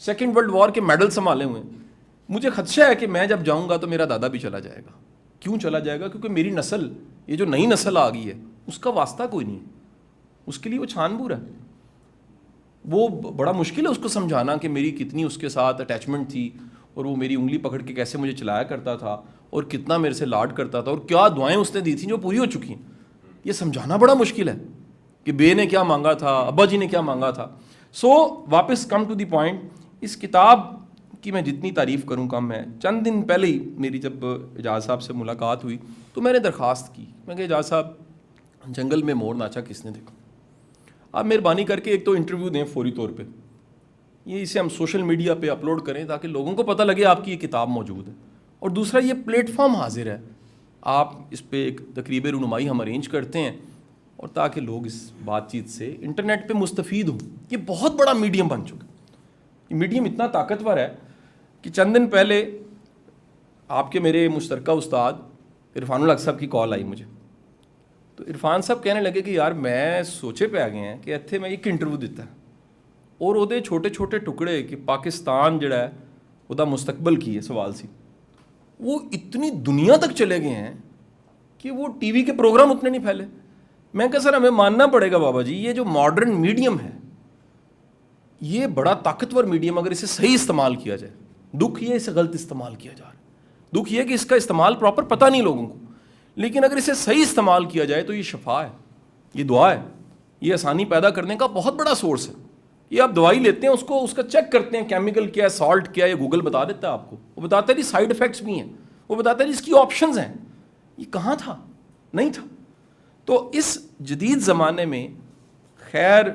Speaker 9: 2 ورلڈ وار کے میڈل سنبھالے ہوئے ہیں. مجھے خدشہ ہے کہ میں جب جاؤں گا تو میرا دادا بھی چلا جائے گا. کیوں چلا جائے گا؟ کیونکہ میری نسل, یہ جو نئی نسل آ گئی ہے اس کا واسطہ کوئی نہیں ہے. اس کے لیے وہ چھان بور ہے. وہ بڑا مشکل ہے اس کو سمجھانا کہ میری کتنی اس کے ساتھ اٹیچمنٹ تھی اور وہ میری انگلی پکڑ کے کیسے مجھے چلایا کرتا تھا اور کتنا میرے سے لاڈ کرتا تھا اور کیا دعائیں اس نے دی تھیں جو پوری ہو چکی ہیں. یہ سمجھانا بڑا مشکل ہے کہ بے نے کیا مانگا تھا, ابا جی نے کیا مانگا تھا. سو واپس کم ٹو دی پوائنٹ, اس کتاب کی میں جتنی تعریف کروں کم ہے. چند دن پہلے ہی میری جب اعجاز صاحب سے ملاقات ہوئی تو میں نے درخواست کی, میں کہ اعجاز صاحب جنگل میں مور ناچا کس نے دیکھا, آپ مہربانی کر کے ایک تو انٹرویو دیں فوری طور پہ, یہ اسے ہم سوشل میڈیا پہ اپلوڈ کریں تاکہ لوگوں کو پتہ لگے آپ کی یہ کتاب موجود ہے. اور دوسرا یہ پلیٹ فارم حاضر ہے, آپ اس پہ ایک تقریب رونمائی ہم ارینج کرتے ہیں اور تاکہ لوگ اس بات چیت سے انٹرنیٹ پہ مستفید ہوں. یہ بہت بڑا میڈیم بن چکا. یہ میڈیم اتنا طاقتور ہے کہ چند دن پہلے آپ کے میرے مشترکہ استاد عرفان الحق صاحب کی کال آئی مجھے. تو عرفان صاحب کہنے لگے کہ یار میں سوچے پہ آ گئے ہیں کہ اتنے میں ایک انٹرویو دیتا ہے اور وہ چھوٹے چھوٹے ٹکڑے کہ پاکستان جڑا ہے وہ مستقبل کی ہے سوال سی, وہ اتنی دنیا تک چلے گئے ہیں کہ وہ ٹی وی کے پروگرام اتنے نہیں پھیلے. میں کہا سر ہمیں ماننا پڑے گا بابا جی, یہ جو ماڈرن میڈیم ہے یہ بڑا طاقتور میڈیم اگر اسے صحیح استعمال کیا جائے. دکھ یہ اسے غلط استعمال کیا جا رہا ہے, دکھ یہ کہ اس کا استعمال پراپر پتہ نہیں لوگوں کو, لیکن اگر اسے صحیح استعمال کیا جائے تو یہ شفا ہے, یہ دعا ہے, یہ آسانی پیدا کرنے کا بہت بڑا سورس ہے. یہ آپ دوائی لیتے ہیں اس کا چیک کرتے ہیں کیمیکل کیا ہے, سالٹ کیا ہے, یہ گوگل بتا دیتا ہے آپ کو. وہ بتاتا ہے جی سائیڈ افیکٹس بھی ہیں, وہ بتاتا ہے جی اس کی آپشنز ہیں. یہ کہاں تھا؟ نہیں تھا. تو اس جدید زمانے میں خیر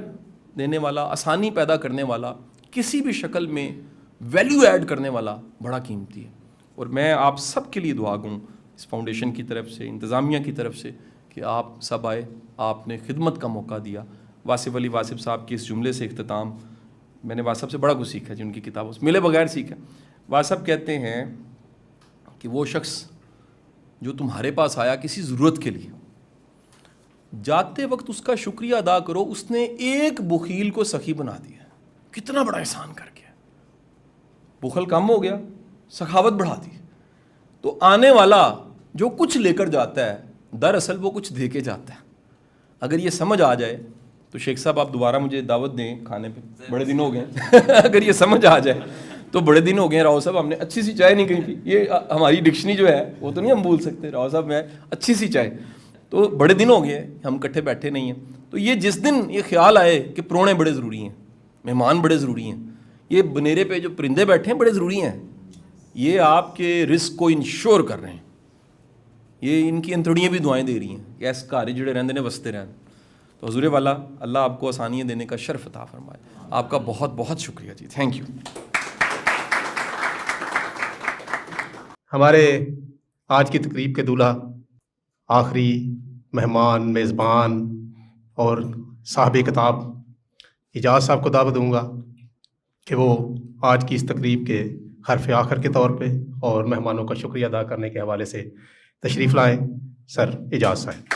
Speaker 9: دینے والا, آسانی پیدا کرنے والا, کسی بھی شکل میں ویلیو ایڈ کرنے والا بڑا قیمتی ہے. اور میں آپ سب کے لیے دعا گوں اس فاؤنڈیشن کی طرف سے, انتظامیہ کی طرف سے, کہ آپ سب آئے, آپ نے خدمت کا موقع دیا. واصف علی واصف صاحب کے اس جملے سے اختتام, میں نے واصف سے بڑا کچھ سیکھا جن کی کتابوں سے ملے بغیر سیکھا. واصف کہتے ہیں کہ وہ شخص جو تمہارے پاس آیا کسی ضرورت کے لیے, جاتے وقت اس کا شکریہ ادا کرو, اس نے ایک بخیل کو سخی بنا دیا. کتنا بڑا احسان کر گیا. بخل کم ہو گیا, سخاوت بڑھا دی. تو آنے والا جو کچھ لے کر جاتا ہے دراصل وہ کچھ دے کے جاتا ہے. اگر یہ سمجھ آ جائے تو شیخ صاحب آپ دوبارہ مجھے دعوت دیں کھانے پہ, بڑے دن ہو گئے اگر یہ سمجھ آ جائے تو بڑے دن ہو گئے. راؤ صاحب ہم نے اچھی سی چائے نہیں کہیں پی, یہ ہماری ڈکشنری جو ہے وہ تو نہیں ہم بھول سکتے. راؤ صاحب میں اچھی سی چائے, تو بڑے دن ہو گئے ہم کٹھے بیٹھے نہیں ہیں. تو یہ جس دن یہ خیال آئے کہ پرونے بڑے ضروری ہیں, مہمان بڑے ضروری ہیں, یہ بنیرے پہ جو پرندے بیٹھے ہیں بڑے ضروری ہیں, یہ آپ کے رزق کو انشور کر رہے ہیں, یہ ان کی انتڑیاں بھی دعائیں دے رہی ہیں کہ ایس گھر جڑے رہندے نے وستے رہن. تو حضور والا اللہ آپ کو آسانیاں دینے کا شرف عطا فرمائے. آپ کا بہت بہت شکریہ جی, تھینک یو.
Speaker 1: ہمارے آج کی تقریب کے دولہا, آخری مہمان, میزبان اور صاحب کتاب اعجاز صاحب کو دعوت دوں گا کہ وہ آج کی اس تقریب کے حرف آخر کے طور پہ اور مہمانوں کا شکریہ ادا کرنے کے حوالے سے تشریف لائیں. سر اعجاز صاحب.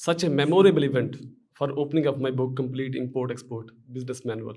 Speaker 10: such a memorable event for opening of my book Complete Import Export Business Manual.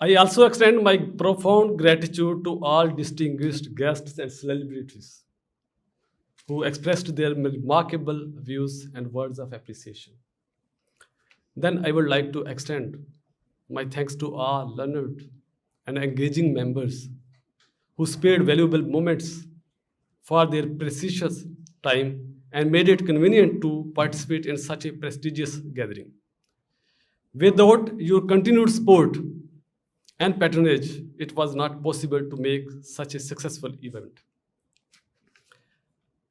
Speaker 10: I also extend my profound gratitude to all distinguished guests and celebrities who expressed their remarkable views and words of appreciation. Then I would like to extend my thanks to all learned and engaging members who spared valuable moments for their precious time and made it convenient to participate in such a prestigious gathering. Without your continued support and patronage, it was not possible to make such a successful event.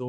Speaker 10: 2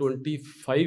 Speaker 10: 25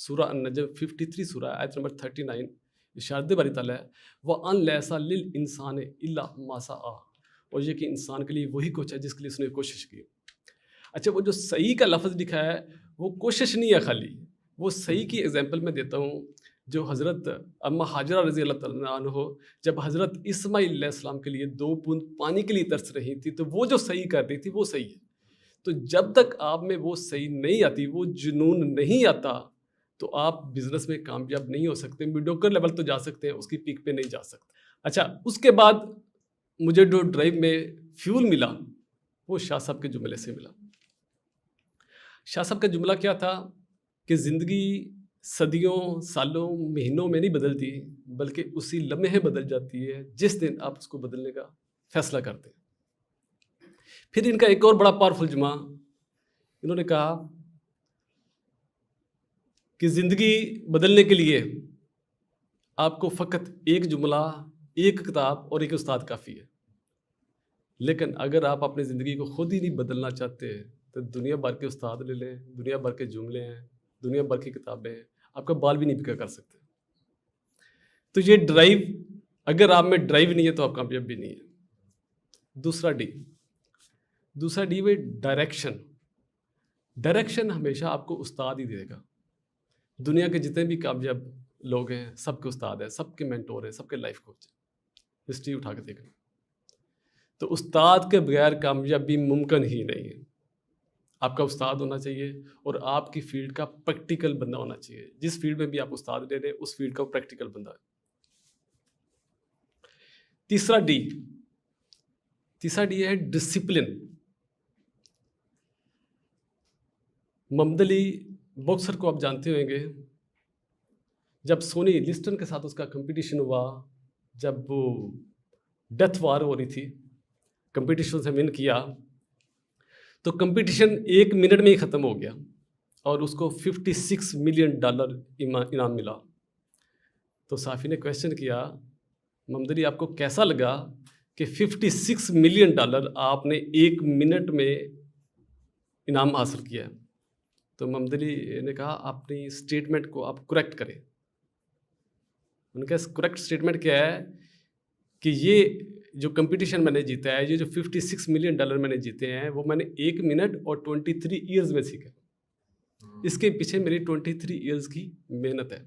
Speaker 10: سورہ النجم 53 سورہ آیت نمبر 39 ارشاد باری تعالیٰ ہے وَأَن لَيْسَ لِلْإِنسَانِ إِلَّا مَا سَعَىٰ، اور یہ کہ انسان کے لیے وہی کچھ ہے جس کے لیے اس نے کوشش کی۔ اچھا وہ جو صحیح کا لفظ لکھا ہے وہ کوشش نہیں ہے خالی، وہ صحیح کی اگزامپل میں دیتا ہوں جو حضرت اما حاجرہ رضی اللہ تعالیٰ عنہ جب حضرت اسماعیل علیہ السلام کے لیے 2 بوند پانی کے لیے ترس رہی تھی تو وہ جو صحیح کر رہی تھی وہ صحیح ہے۔ تو جب تک آپ میں وہ صحیح نہیں آتی، وہ جنون نہیں آتا، تو آپ بزنس میں کامیاب نہیں ہو سکتے۔ میڈوکر لیول تو جا سکتے ہیں، اس کی پیک پہ نہیں جا سکتے۔ اچھا اس کے بعد مجھے جو ڈرائیو میں فیول ملا وہ شاہ صاحب کے جملے سے ملا۔ شاہ صاحب کا جملہ کیا تھا کہ زندگی صدیوں، سالوں، مہینوں میں نہیں بدلتی بلکہ اسی لمحے بدل جاتی ہے جس دن آپ اس کو بدلنے کا فیصلہ کرتے ہیں۔ پھر ان کا ایک اور بڑا پاورفل جملہ، انہوں نے کہا کہ زندگی بدلنے کے لیے آپ کو فقط ایک جملہ، ایک کتاب اور ایک استاد کافی ہے، لیکن اگر آپ اپنی زندگی کو خود ہی نہیں بدلنا چاہتے تو دنیا بھر کے استاد لے لیں، دنیا بھر کے جملے ہیں، دنیا بھر کی کتابیں ہیں، آپ کا بال بھی نہیں بکا کر سکتے۔ تو یہ ڈرائیو، اگر آپ میں ڈرائیو نہیں ہے تو آپ کامیاب بھی نہیں ہے۔ دوسرا ڈی وہ ڈائریکشن۔ ڈائریکشن ہمیشہ آپ کو استاد ہی دے گا۔ دنیا کے جتنے بھی کامیاب لوگ ہیں سب کے استاد ہیں، سب کے مینٹور ہیں، سب کے لائف کوچ ہیں۔ ہسٹری اٹھا کے دیکھیں تو استاد کے بغیر کامیابی ممکن ہی نہیں ہے۔ آپ کا استاد ہونا چاہیے اور آپ کی فیلڈ کا پریکٹیکل بندہ ہونا چاہیے۔ جس فیلڈ میں بھی آپ استاد لے رہے ہیں اس فیلڈ کا پریکٹیکل بندہ ہے۔ تیسرا ڈی ہے ڈسپلن۔ محمد علی باکسر کو آپ جانتے ہوئیں گے، جب سونی لسٹن کے ساتھ اس کا کمپٹیشن ہوا، جب وہ ڈیتھ وار ہو رہی تھی، کمپٹیشن سے ون کیا تو کمپٹیشن 1 منٹ میں ہی ختم ہو گیا اور اس کو $56 ملین انعام ملا۔ تو صحافی نے کویشچن کیا محمد علی آپ کو کیسا لگا کہ $56 ملین آپ نے 1 منٹ میں انعام حاصل کیا ہے؟ تو محمد علی نے کہا اپنی اسٹیٹمنٹ کو آپ کریکٹ کریں۔ ان کا کریکٹ اسٹیٹمنٹ کیا ہے کہ یہ جو کمپٹیشن میں نے جیتا ہے، یہ جو $56 ملین میں نے جیتے ہیں وہ میں نے 1 منٹ اور 23 ایئرز میں سیکھا۔ اس کے پیچھے میری 23 ایئرز کی محنت ہے۔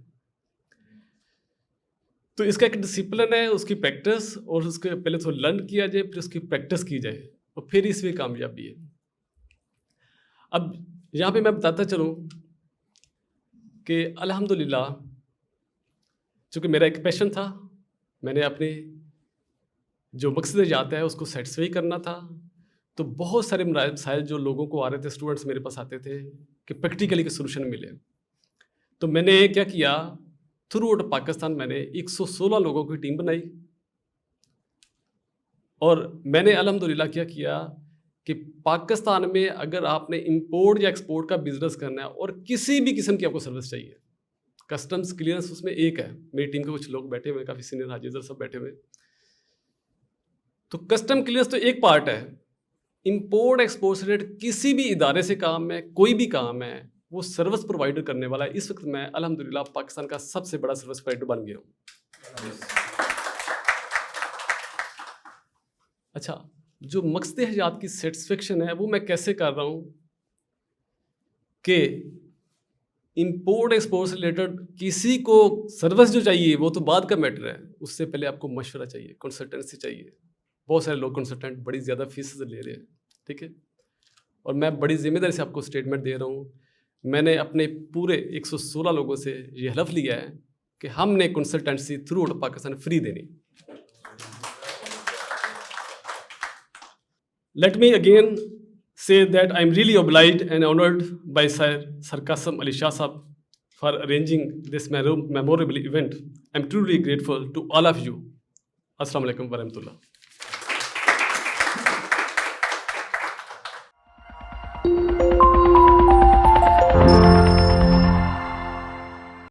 Speaker 10: تو اس کا ایک ڈسپلن ہے، اس کی پریکٹس، اور اس کے پہلے تو لرن کیا جائے، پھر اس کی پریکٹس کی جائے، اور پھر اس میں کامیابی ہے۔ اب یہاں پہ میں بتاتا چلوں کہ الحمدللہ چونکہ میرا ایک پیشن تھا، میں نے اپنے جو مقصد جاتا ہے اس کو سیٹسفائی کرنا تھا، تو بہت سارے مسائل جو لوگوں کو آ رہے تھے، اسٹوڈنٹس میرے پاس آتے تھے کہ پریکٹیکلی کے سولوشن ملے۔ تو میں نے کیا کیا، تھرو آؤٹ پاکستان میں نے 116 لوگوں کی ٹیم بنائی، اور میں نے الحمدللہ کیا کیا کہ پاکستان میں اگر آپ نے امپورٹ یا ایکسپورٹ کا بزنس کرنا ہے اور کسی بھی قسم کی آپ کو سروس چاہیے، کسٹمز کلیئرنس اس میں ایک ہے۔ میری ٹیم کے کچھ لوگ بیٹھے ہوئے ہیں، کافی سینئر حاجی سب بیٹھے ہوئے ہیں۔ تو کسٹم کلیئرنس تو ایک پارٹ ہے، امپورٹ ایکسپورٹ سے ریلیٹڈ کسی بھی ادارے سے کام ہے، کوئی بھی کام ہے، وہ سروس پرووائڈر کرنے والا ہے۔ اس وقت میں الحمدللہ پاکستان کا سب سے بڑا سروس پرووائڈر بن گیا ہوں۔ اچھا، جو مقصد حیات کی سیٹسفیکشن ہے وہ میں کیسے کر رہا ہوں کہ امپورٹ ایکسپورٹ سے ریلیٹڈ کسی کو سروس جو چاہیے وہ تو بعد کا میٹر ہے، اس سے پہلے آپ کو مشورہ چاہیے، کنسلٹنسی چاہیے۔ بہت سارے لوگ کنسلٹنٹ بڑی زیادہ فیس لے رہے ہیں، ٹھیک ہے، اور میں بڑی ذمہ داری سے آپ کو اسٹیٹمنٹ دے رہا ہوں۔ میں نے اپنے پورے 116 لوگوں سے یہ حلف لیا ہے کہ ہم نے consultancy through out Pakistan free دینی۔ Let me again say that I am really obliged and honored by Sir Qasim Ali Shah Sahab for arranging this memorable event. I am truly grateful to all of you. Assalamu alaikum wa rahmatullah.